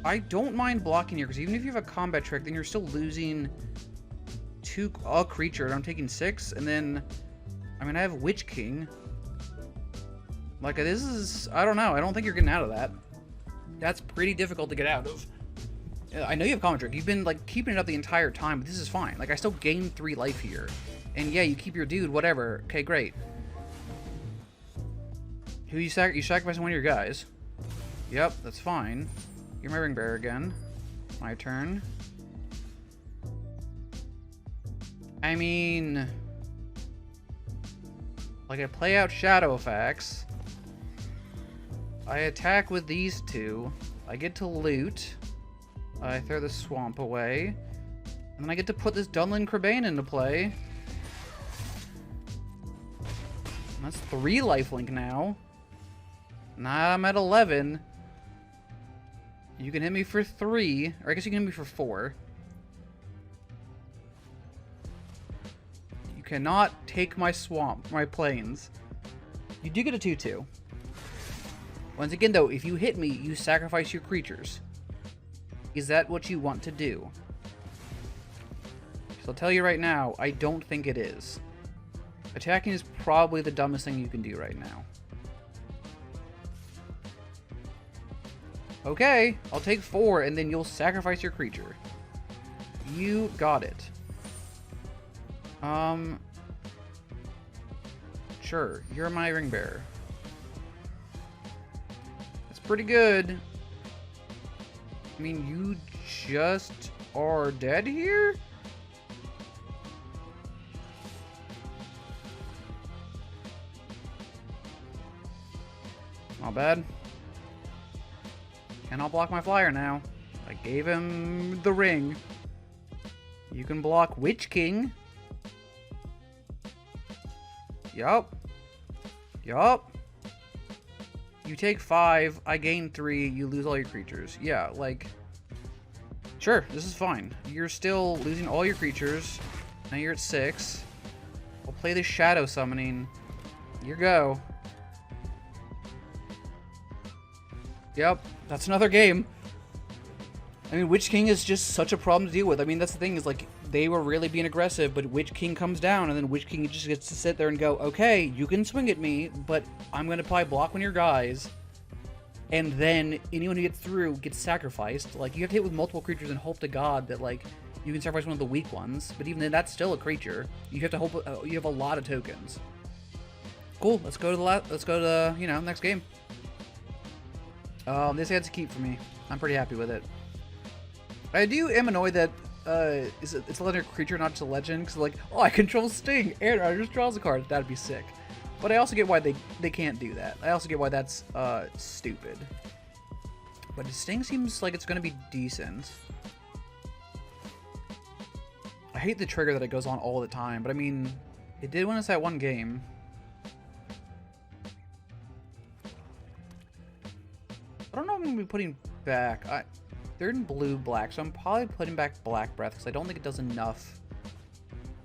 I don't mind blocking here, because even if you have a combat trick, then you're still losing a creature. And I'm taking 6, and then... I mean, I have Witch King. Like, this is... I don't know. I don't think you're getting out of that. That's pretty difficult to get out of. I know you have combat trick. You've been, like, keeping it up the entire time, but this is fine. Like, I still gain 3 life here. And yeah, you keep your dude, whatever. Okay, great. Who you sacrificing one of your guys? Yep, that's fine. You're my ring bearer again. My turn. I mean... Like, I play out shadow effects. I attack with these 2. I get to loot. I throw the swamp away. And then I get to put this Dunlin Crebain into play. And that's 3 lifelink now. Now I'm at 11. You can hit me for 3. Or I guess you can hit me for 4. You cannot take my swamp, my plains. You do get a 2-2. Once again, though, if you hit me, you sacrifice your creatures. Is that what you want to do? So I'll tell you right now, I don't think it is. Attacking is probably the dumbest thing you can do right now. Okay, I'll take 4, and then you'll sacrifice your creature. You got it. Sure, you're my ring bearer. That's pretty good. I mean, you just are dead here? Not bad. Cannot block my flyer now. I gave him the ring. You can block Witch King. Yup. Yup. You take 5, I gain 3, you lose all your creatures. Yeah, like... Sure, this is fine. You're still losing all your creatures. Now you're at 6. I'll play the Shadow Summoning. Here go. Yep, that's another game. I mean, Witch King is just such a problem to deal with. I mean, that's the thing, is like, they were really being aggressive, but Witch King comes down, and then Witch King just gets to sit there and go, okay, you can swing at me, but I'm going to probably block one of your guys, and then anyone who gets through gets sacrificed. Like, you have to hit with multiple creatures and hope to God that, like, you can sacrifice one of the weak ones, but even then, that's still a creature. You have to hope, you have a lot of tokens. Cool, let's go to the, you know, next game. This adds a keep for me. I'm pretty happy with it. I am annoyed that it's a legendary creature, not just a legend. Because like, oh, I control Sting. Aaron just draws a card. That'd be sick. But I also get why they can't do that. I also get why that's stupid. But Sting seems like it's going to be decent. I hate the trigger that it goes on all the time. But I mean, it did win us that one game. I don't know if I'm going to be putting back... They're in blue-black, so I'm probably putting back Black Breath, because I don't think it does enough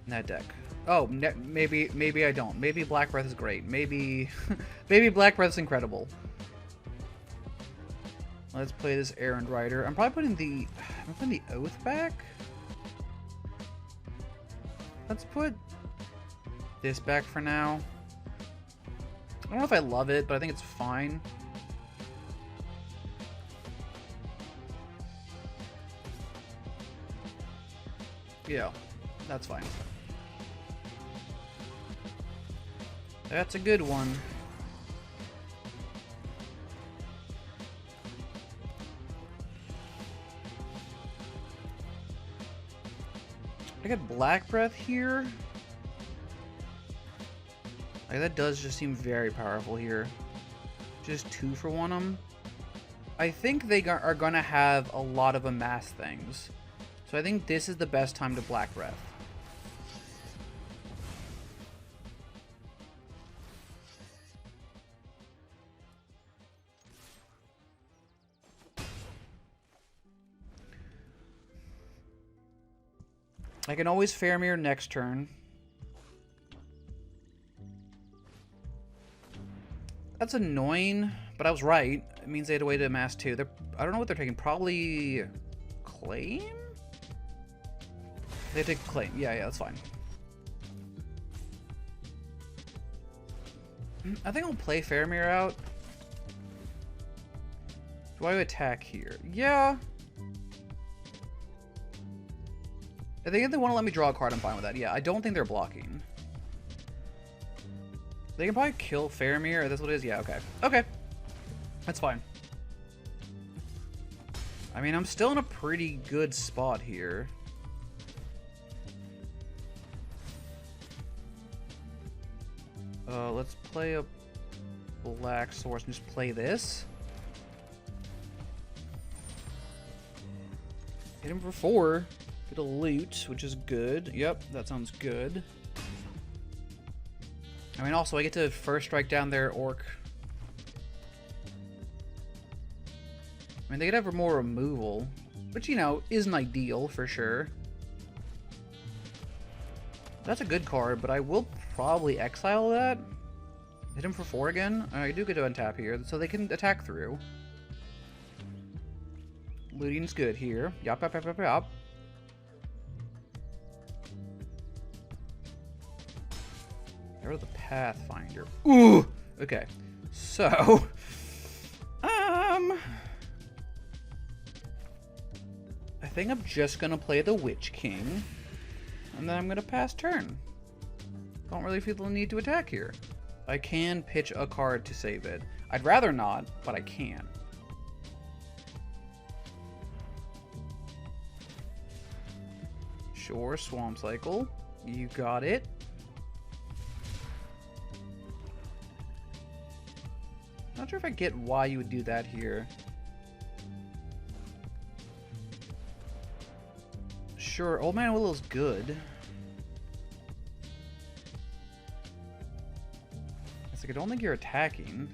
in that deck. Oh, maybe I don't. Maybe Black Breath is great. Maybe maybe Black Breath is incredible. Let's play this Errand Rider. I'm probably putting the Oath back. Let's put this back for now. I don't know if I love it, but I think it's fine. Yeah, that's fine. That's a good one. I got Black Breath here. Like, that does just seem very powerful here. Just 2 for 1 of them. I think they are going to have a lot of amass things. So I think this is the best time to Black Breath. I can always Faramir next turn. That's annoying, but I was right. It means they had a way to amass 2. I don't know what they're taking. Probably Claim? They take Claim. Yeah, that's fine. I think I'll play Faramir out. Do I attack here? Yeah. I think if they want to let me draw a card, I'm fine with that. Yeah, I don't think they're blocking. They can probably kill Faramir. That's what it is? Yeah, okay. Okay. That's fine. I mean, I'm still in a pretty good spot here. Let's play a Black Source and just play this. Hit him for 4. Get a loot, which is good. Yep, that sounds good. I mean, also, I get to first strike down their orc. I mean, they could have more removal, which, you know, isn't ideal for sure. That's a good card, but I will probably exile that. Hit him for 4 again. I do get to untap here, so they can attack through. Looting's good here. Yop, yop, yop, yop, yop. Get rid of the Pathfinder. Ooh! Okay. So... I think I'm just gonna play the Witch King. And then I'm gonna pass turn. Don't really feel the need to attack here. I can pitch a card to save it. I'd rather not, but I can. Sure, Swamp Cycle. You got it. Not sure if I get why you would do that here. Sure, Old Man Willow's good. It's like, I don't think you're attacking.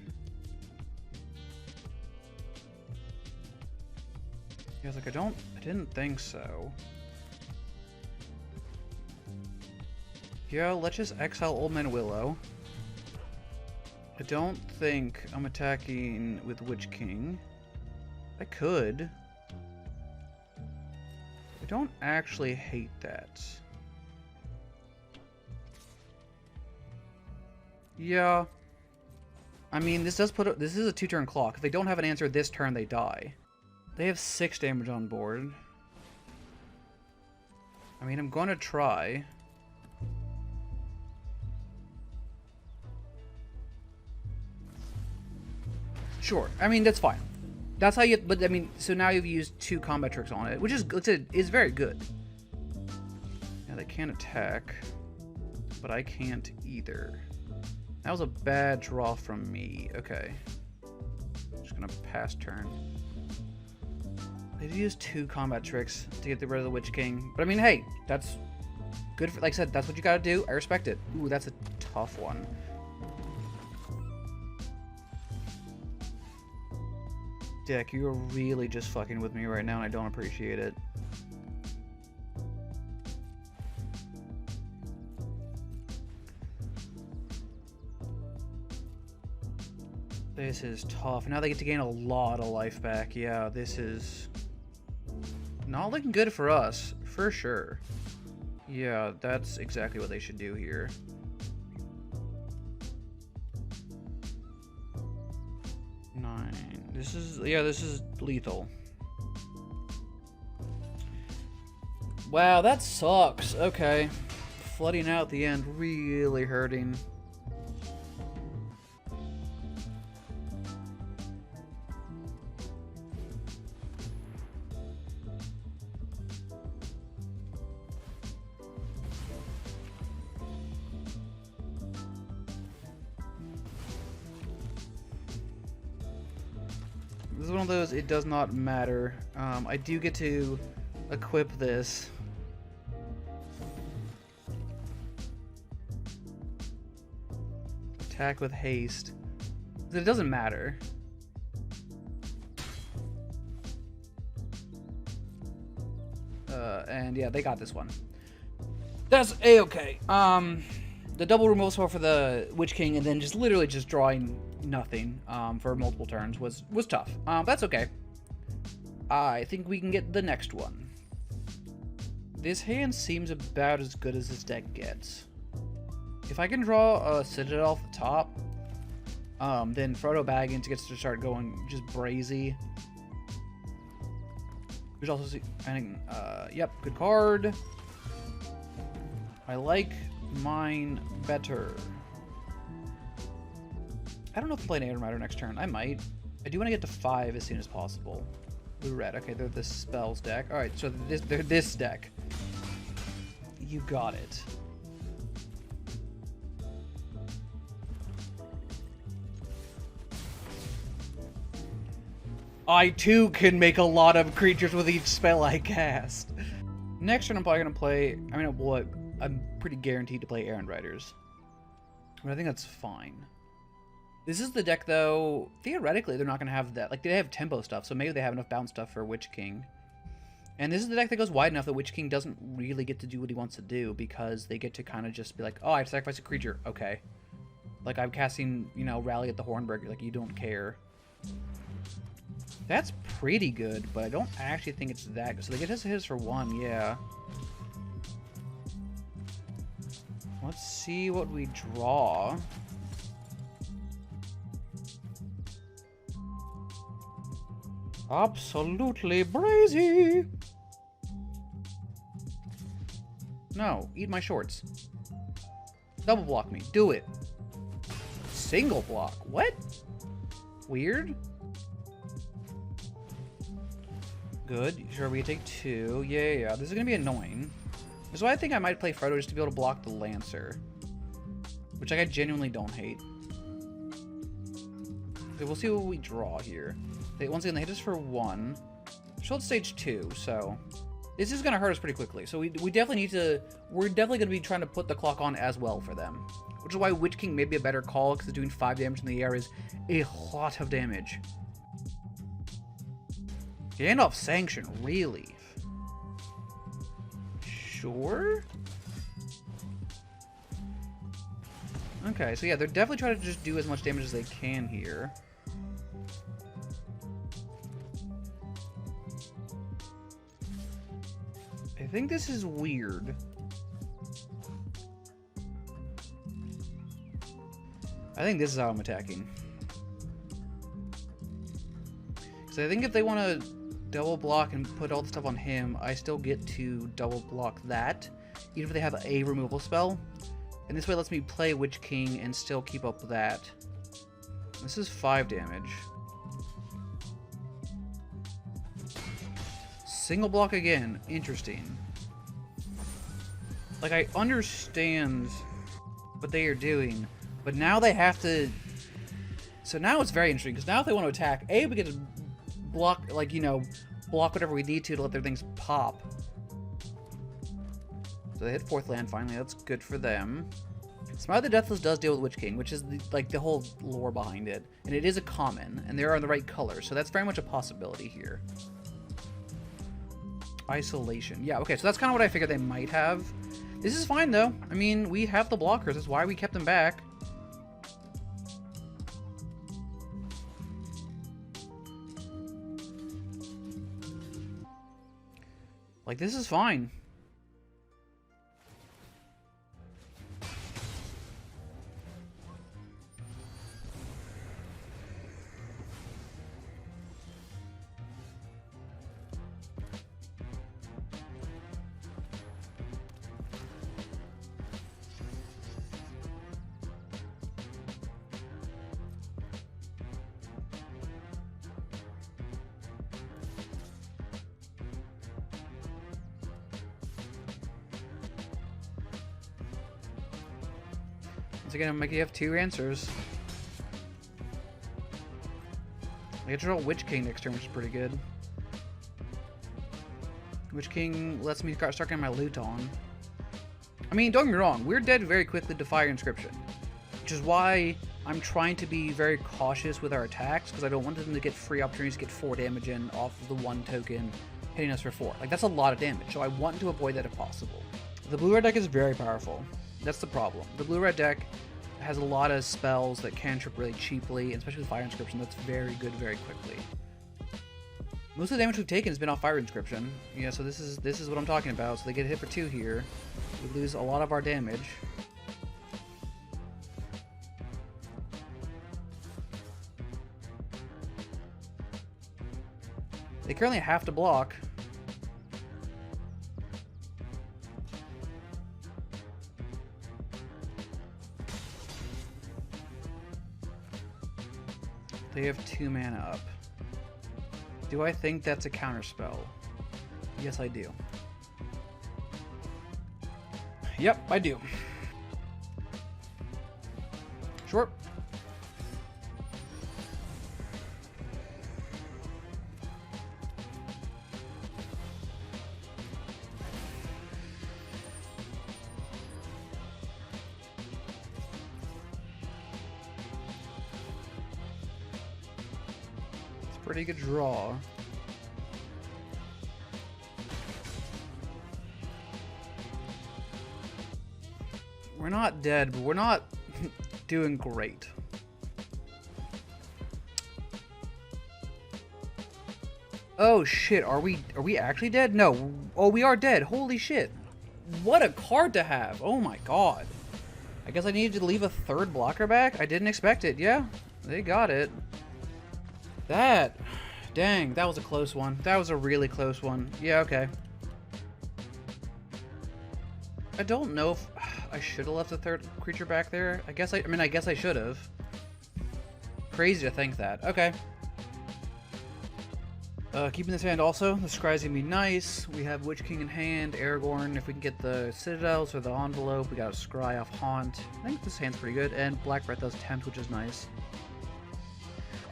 Yeah, I was like, I didn't think so. Yeah, let's just exile Old Man Willow. I don't think I'm attacking with Witch King. I could. I don't actually hate that. Yeah. I mean, this is a 2-turn clock. If they don't have an answer this turn, they die. They have 6 damage on board. I mean, I'm gonna try. Sure. I mean, that's fine. That's how you... But, I mean, so now you've used 2 combat tricks on it, which is very good. Yeah, they can't attack. But I can't either. That was a bad draw from me. Okay. Just gonna pass turn. They did use 2 combat tricks to get rid of the Witch King. But, I mean, hey, that's good. Like I said, that's what you gotta do. I respect it. Ooh, that's a tough one. Dick, you are really just fucking with me right now, and I don't appreciate it. This is tough. Now they get to gain a lot of life back. Yeah, this is not looking good for us, for sure. Yeah, that's exactly what they should do here. This is lethal. Wow, that sucks. Okay. Flooding out at the end, really hurting. This is one of those, it does not matter. I do get to equip this. Attack with haste. It doesn't matter. And yeah, they got this one. That's a-okay. The double removal spell for the Witch King and then just literally just drawing nothing for multiple turns was tough. That's okay. I think we can get the next one. This hand seems about as good as this deck gets. If I can draw a Citadel off the top, then Frodo Baggins gets to start going just brazy. There's also, I think, yep, good card. I like mine better. I don't know if I'm playing Atom Rider next turn. I might. I do want to get to 5 as soon as possible. Blue-red. Okay, they're the spells deck. Alright, so they're this deck. You got it. I too can make a lot of creatures with each spell I cast. Next turn I'm probably going to play, I mean, what? I'm pretty guaranteed to play Errand Riders. But I think that's fine. This is the deck, though, theoretically, they're not going to have that. Like, they have tempo stuff, so maybe they have enough bounce stuff for Witch King. And this is the deck that goes wide enough that Witch King doesn't really get to do what he wants to do, because they get to kind of just be like, oh, I have to sacrifice a creature. Okay. Like, I'm casting, you know, Rally at the Hornberg. Like, you don't care. That's pretty good, but I don't actually think it's that good. So they get his for 1, yeah. Let's see what we draw. Absolutely brazy. No, eat my shorts. Double block me. Do it. Single block. What? Weird. Good. Sure, we take 2. Yeah. This is going to be annoying. That's why I think I might play Frodo just to be able to block the Lancer. Which I genuinely don't hate. Okay, we'll see what we draw here. Once again, they hit us for 1. Shield stage 2, so this is going to hurt us pretty quickly. So we definitely need to... We're definitely going to be trying to put the clock on as well for them. Which is why Witch King may be a better call, because doing 5 damage in the air is a lot of damage. Gandalf Sanction, really? Sure? Okay, so yeah, they're definitely trying to just do as much damage as they can here. I think this is weird. I think this is how I'm attacking. Because I think if they want to double block and put all the stuff on him, I still get to double block that, even if they have a removal spell. And this way lets me play Witch King and still keep up with that. This is 5 damage. Single block again. Interesting. Like, I understand what they are doing, but now they have to... So now it's very interesting, because now if they want to attack, A, we get to block, like, you know, block whatever we need to let their things pop. So they hit 4th land finally. That's good for them. Smite of the Deathless does deal with Witch King, which is like the whole lore behind it. And it is a common, and they are in the right color, so that's very much a possibility here. Isolation. Yeah, okay, so that's kind of what I figured they might have. This is fine, though. I mean, we have the blockers. That's why we kept them back. Like, this is fine. Once again, I'm making you have two answers. I get to draw Witch King next turn, which is pretty good. Witch King lets me start getting my loot on. I mean, don't get me wrong, we're dead very quickly to Fire Inscription, which is why I'm trying to be very cautious with our attacks, because I don't want them to get free opportunities to get 4 damage in off of the 1 token, hitting us for 4. Like, that's a lot of damage, so I want to avoid that if possible. The blue-red deck is very powerful. That's the problem. The blue-red deck has a lot of spells that cantrip really cheaply, especially with Fire Inscription. That's very good very quickly. Most of the damage we've taken has been off Fire Inscription. Yeah, so this is what I'm talking about. So they get hit for 2 here. We lose a lot of our damage. They currently have to block. They have 2 mana up. Do I think that's a counterspell? Yes, I do. Yep, I do. Sure. Pretty good draw. We're not dead, but we're not doing great. Oh shit, are we actually dead? No. Oh, we are dead. Holy shit. What a card to have. Oh my god. I guess I needed to leave a 3rd blocker back? I didn't expect it. Yeah, they got it. Dang, that was a close one. That was a really close one. Yeah, okay. I don't know if I should have left the 3rd creature back there. I guess I should have. Crazy to think that. Okay. Keeping this hand also. The scry's gonna be nice. We have Witch King in hand, Aragorn. If we can get the Citadels or the Envelope, we got a scry off Haunt. I think this hand's pretty good. And Black Breath does Tempt, which is nice.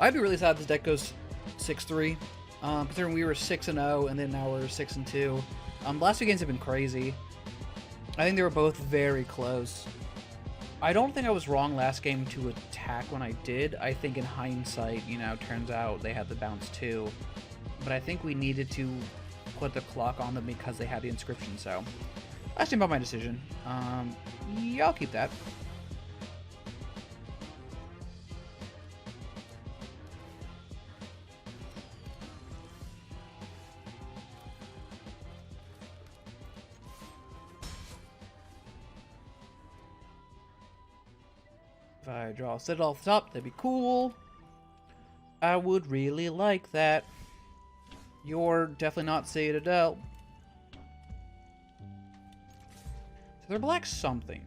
I'd be really sad if this deck goes 6-3, considering we were 6-0 and then now we're 6-2. Last 2 games have been crazy. I think they were both very close. I don't think I was wrong last game to attack when I did. I think in hindsight, you know, turns out they had the bounce too. But I think we needed to put the clock on them because they had the inscription, so I stand by my decision. Yeah, I'll keep that. If I draw a Citadel off the top, that'd be cool. I would really like that. You're definitely not Citadel. So they're black something.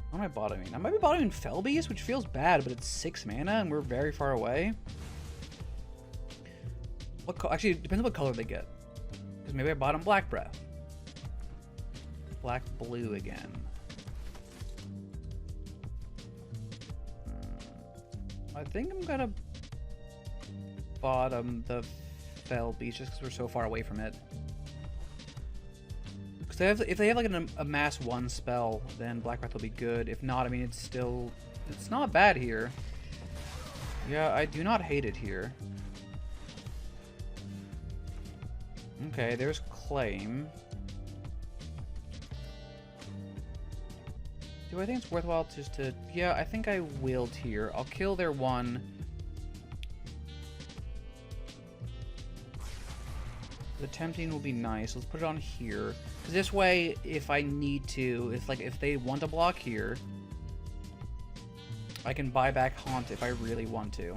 What am I bottoming? I might be bottoming Felbeast, which feels bad, but it's 6 mana and we're very far away. Actually, it depends on what color they get. Because maybe I bottom Black Breath. Black blue again. I think I'm gonna bottom the Felbeast just because we're so far away from it. Because if they have like a mass 1 spell, then Black Breath will be good. If not, I mean, it's not bad here. Yeah, I do not hate it here. Okay, there's Claim. Do I think it's worthwhile just to... Yeah, I think I will here. I'll kill their 1, The tempting will be nice. Let's put it on here. Because this way, if I need to, if they want to block here, I can buy back Haunt if I really want to.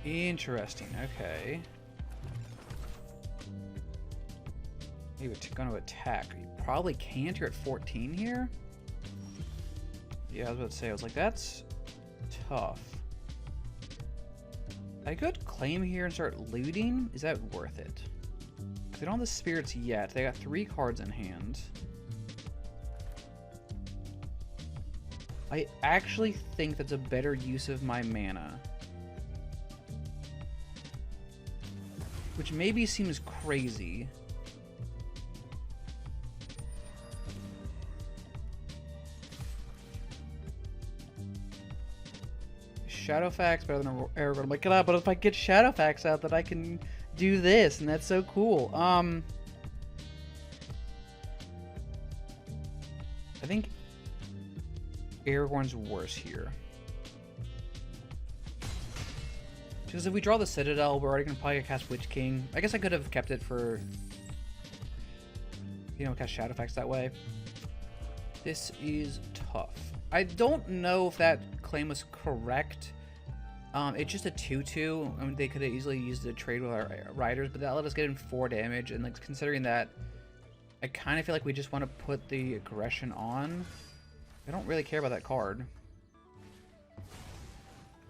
Interesting. Okay. Maybe going to attack. You probably can't. You're at 14 here. Yeah, I was about to say. I was like, that's tough. I could claim here and start looting. Is that worth it? They don't have the spirits yet. They got 3 cards in hand. I actually think that's a better use of my mana. Which maybe seems crazy. Shadowfax better than Aragorn. I'm like, God, but if I get Shadowfax out, then I can do this, and that's so cool. I think Aragorn's worse here. Because if we draw the Citadel, we're already going to probably cast Witch King. I guess I could have kept it for, you know, cast Shadowfax that way. This is tough. I don't know if that claim was correct. It's just a 2/2. I mean, they could have easily used a trade with our riders, but that let us get in 4 damage. And like considering that, I kind of feel like we just want to put the aggression on. I don't really care about that card.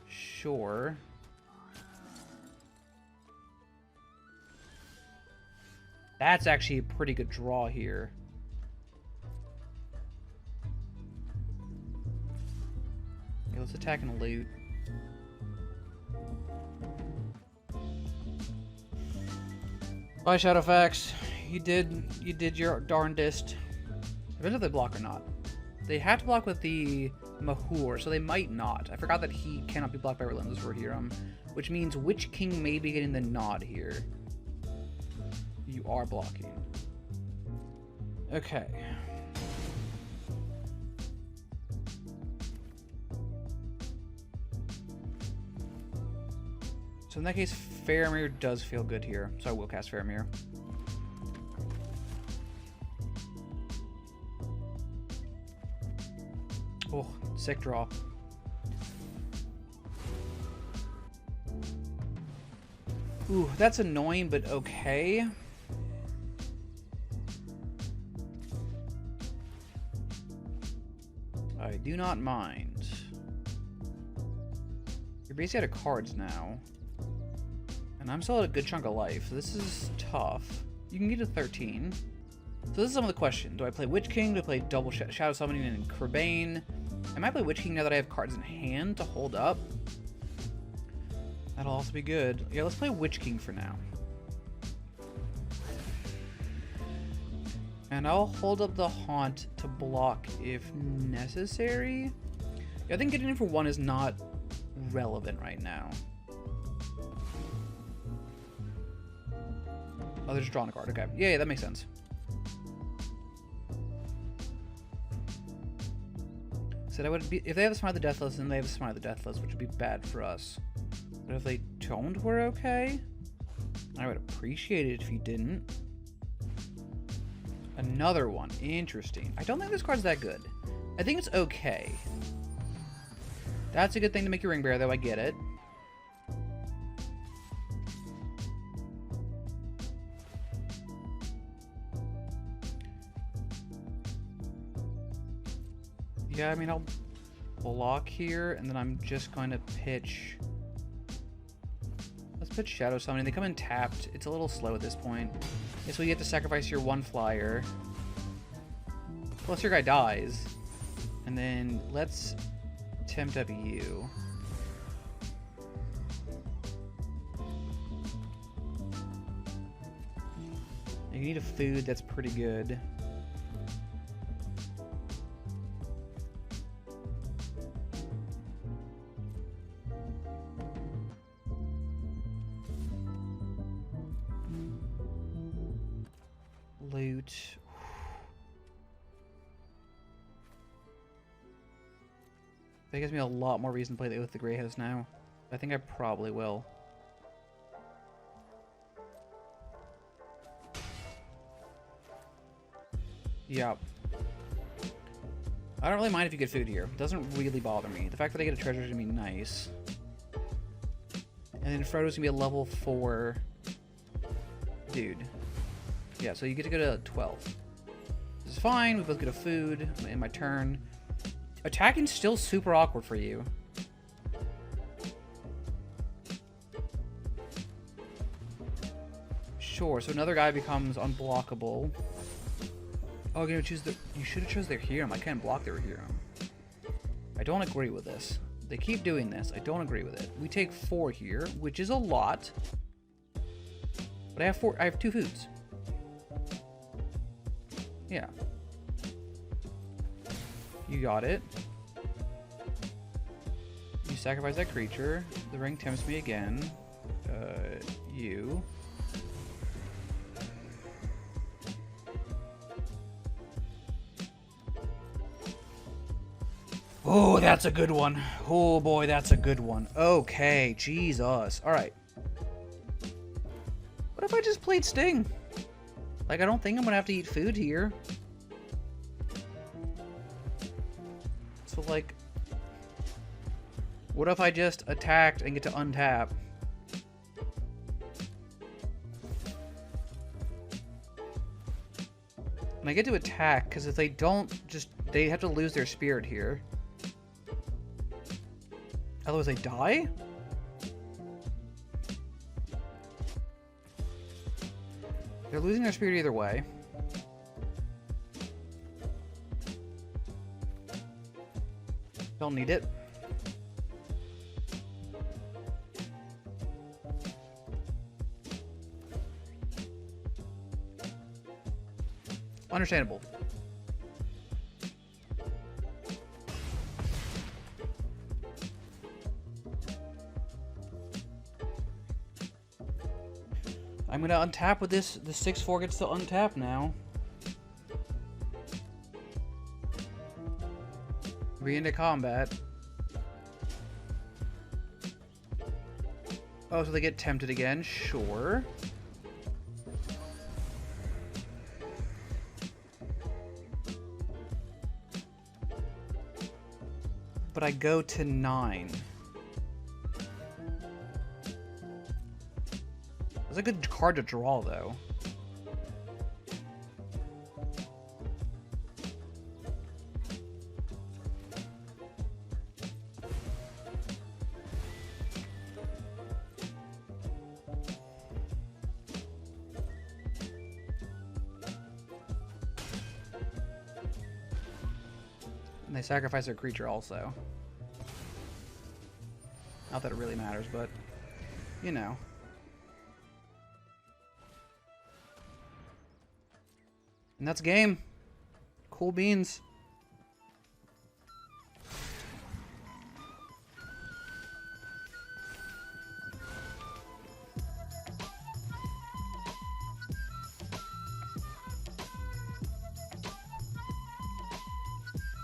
Sure. That's actually a pretty good draw here. Okay, let's attack and loot. Bye, Shadowfax. You did your darndest. I wonder if they block or not. They have to block with the Mahur, so they might not. I forgot that he cannot be blocked by Relentless Rohirrim, which means Witch King may be getting the nod here. You are blocking. Okay. So in that case, Faramir does feel good here, so I will cast Faramir. Oh, sick draw. Ooh, that's annoying, but okay. I do not mind. You're basically out of cards now. And I'm still at a good chunk of life. This is tough. You can get to 13. So this is some of the question. Do I play Witch King? Do I play double Shadow Summoning and Kerbane? I might play Witch King now that I have cards in hand to hold up. That'll also be good. Yeah, let's play Witch King for now. And I'll hold up the Haunt to block if necessary. Yeah, I think getting in for 1 is not relevant right now. Oh, they're just drawing a card. Okay. Yeah, that makes sense. So that would be, if they have a Smite of the Deathless, then they have a Smite of the Deathless, which would be bad for us. But if they don't, we're okay. I would appreciate it if you didn't. Another one. Interesting. I don't think this card's that good. I think it's okay. That's a good thing to make your Ring Bearer, though. I get it. Yeah, I mean, I'll block here, and then I'm just going to pitch... Let's pitch Shadow Summoning. They come in tapped. It's a little slow at this point. Okay, so you get to sacrifice your 1 flyer. Plus your guy dies. And then let's tempt up you. You need a food that's pretty good. Loot. That gives me a lot more reason to play with the Grey House now. I think I probably will. Yep. I don't really mind if you get food here. It doesn't really bother me. The fact that I get a treasure is going to be nice. And then Frodo's going to be a level 4 dude. Yeah, so you get to go to 12. This is fine. We both get a food in my turn. Attacking's still super awkward for you. Sure, so another guy becomes unblockable. Oh, you're gonna choose the... You should have chose their hero. I can't block their hero. I don't agree with this. They keep doing this. I don't agree with it. We take 4 here, which is a lot. But I have 4. I have 2 foods. Yeah. You got it. You sacrifice that creature. The ring tempts me again. You. Oh, that's a good one. Oh boy, that's a good one. Okay, Jesus. Alright. What if I just played Sting? Like, I don't think I'm gonna have to eat food here. So, like... What if I just attacked and get to untap? And I get to attack, because if they don't, they have to lose their spirit here. Otherwise they die? They're losing their spirit either way. Don't need it. Understandable. I'm gonna untap with this. The 6/4 gets to untap now. Be into combat. Oh, so they get tempted again? Sure. But I go to 9. That's a good card to draw, though. And they sacrifice their creature also. Not that it really matters, but, you know. And that's game. Cool beans.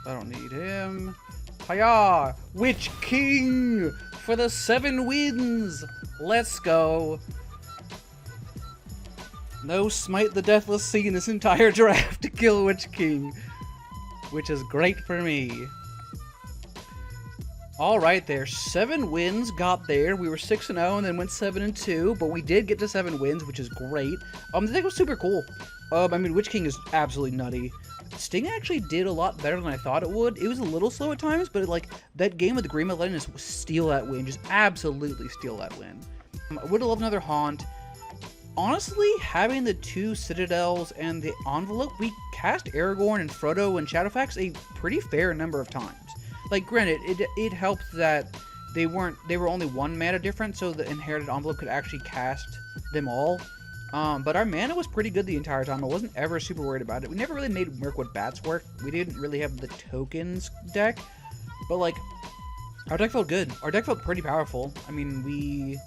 I don't need him. Hiya! Witch King! For the 7 wins! Let's go. No Smite the Deathless Sea in this entire draft to kill Witch King. Which is great for me. Alright there, 7 wins got there. We were 6-0 and then went 7-2, but we did get to 7 wins, which is great. The deck was super cool. I mean, Witch King is absolutely nutty. Sting actually did a lot better than I thought it would. It was a little slow at times, but like that game with the Green letting us steal that win, just absolutely steal that win. I would have loved another Haunt. Honestly, having the 2 Citadels and the Envelope, we cast Aragorn and Frodo and Shadowfax a pretty fair number of times. Like, granted, it helped that they were only 1 mana difference, so the Inherited Envelope could actually cast them all. But our mana was pretty good the entire time. I wasn't ever super worried about it. We never really made Mirkwood Bats work. We didn't really have the tokens deck, but like, our deck felt good. Our deck felt pretty powerful. I mean, we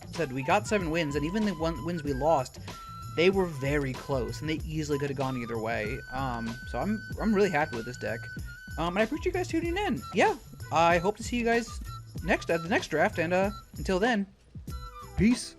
got 7 wins, and even the wins we lost, they were very close, and they easily could have gone either way. So I'm really happy with this deck. And I appreciate you guys tuning in. Yeah, I hope to see you guys at the next draft, and until then, peace.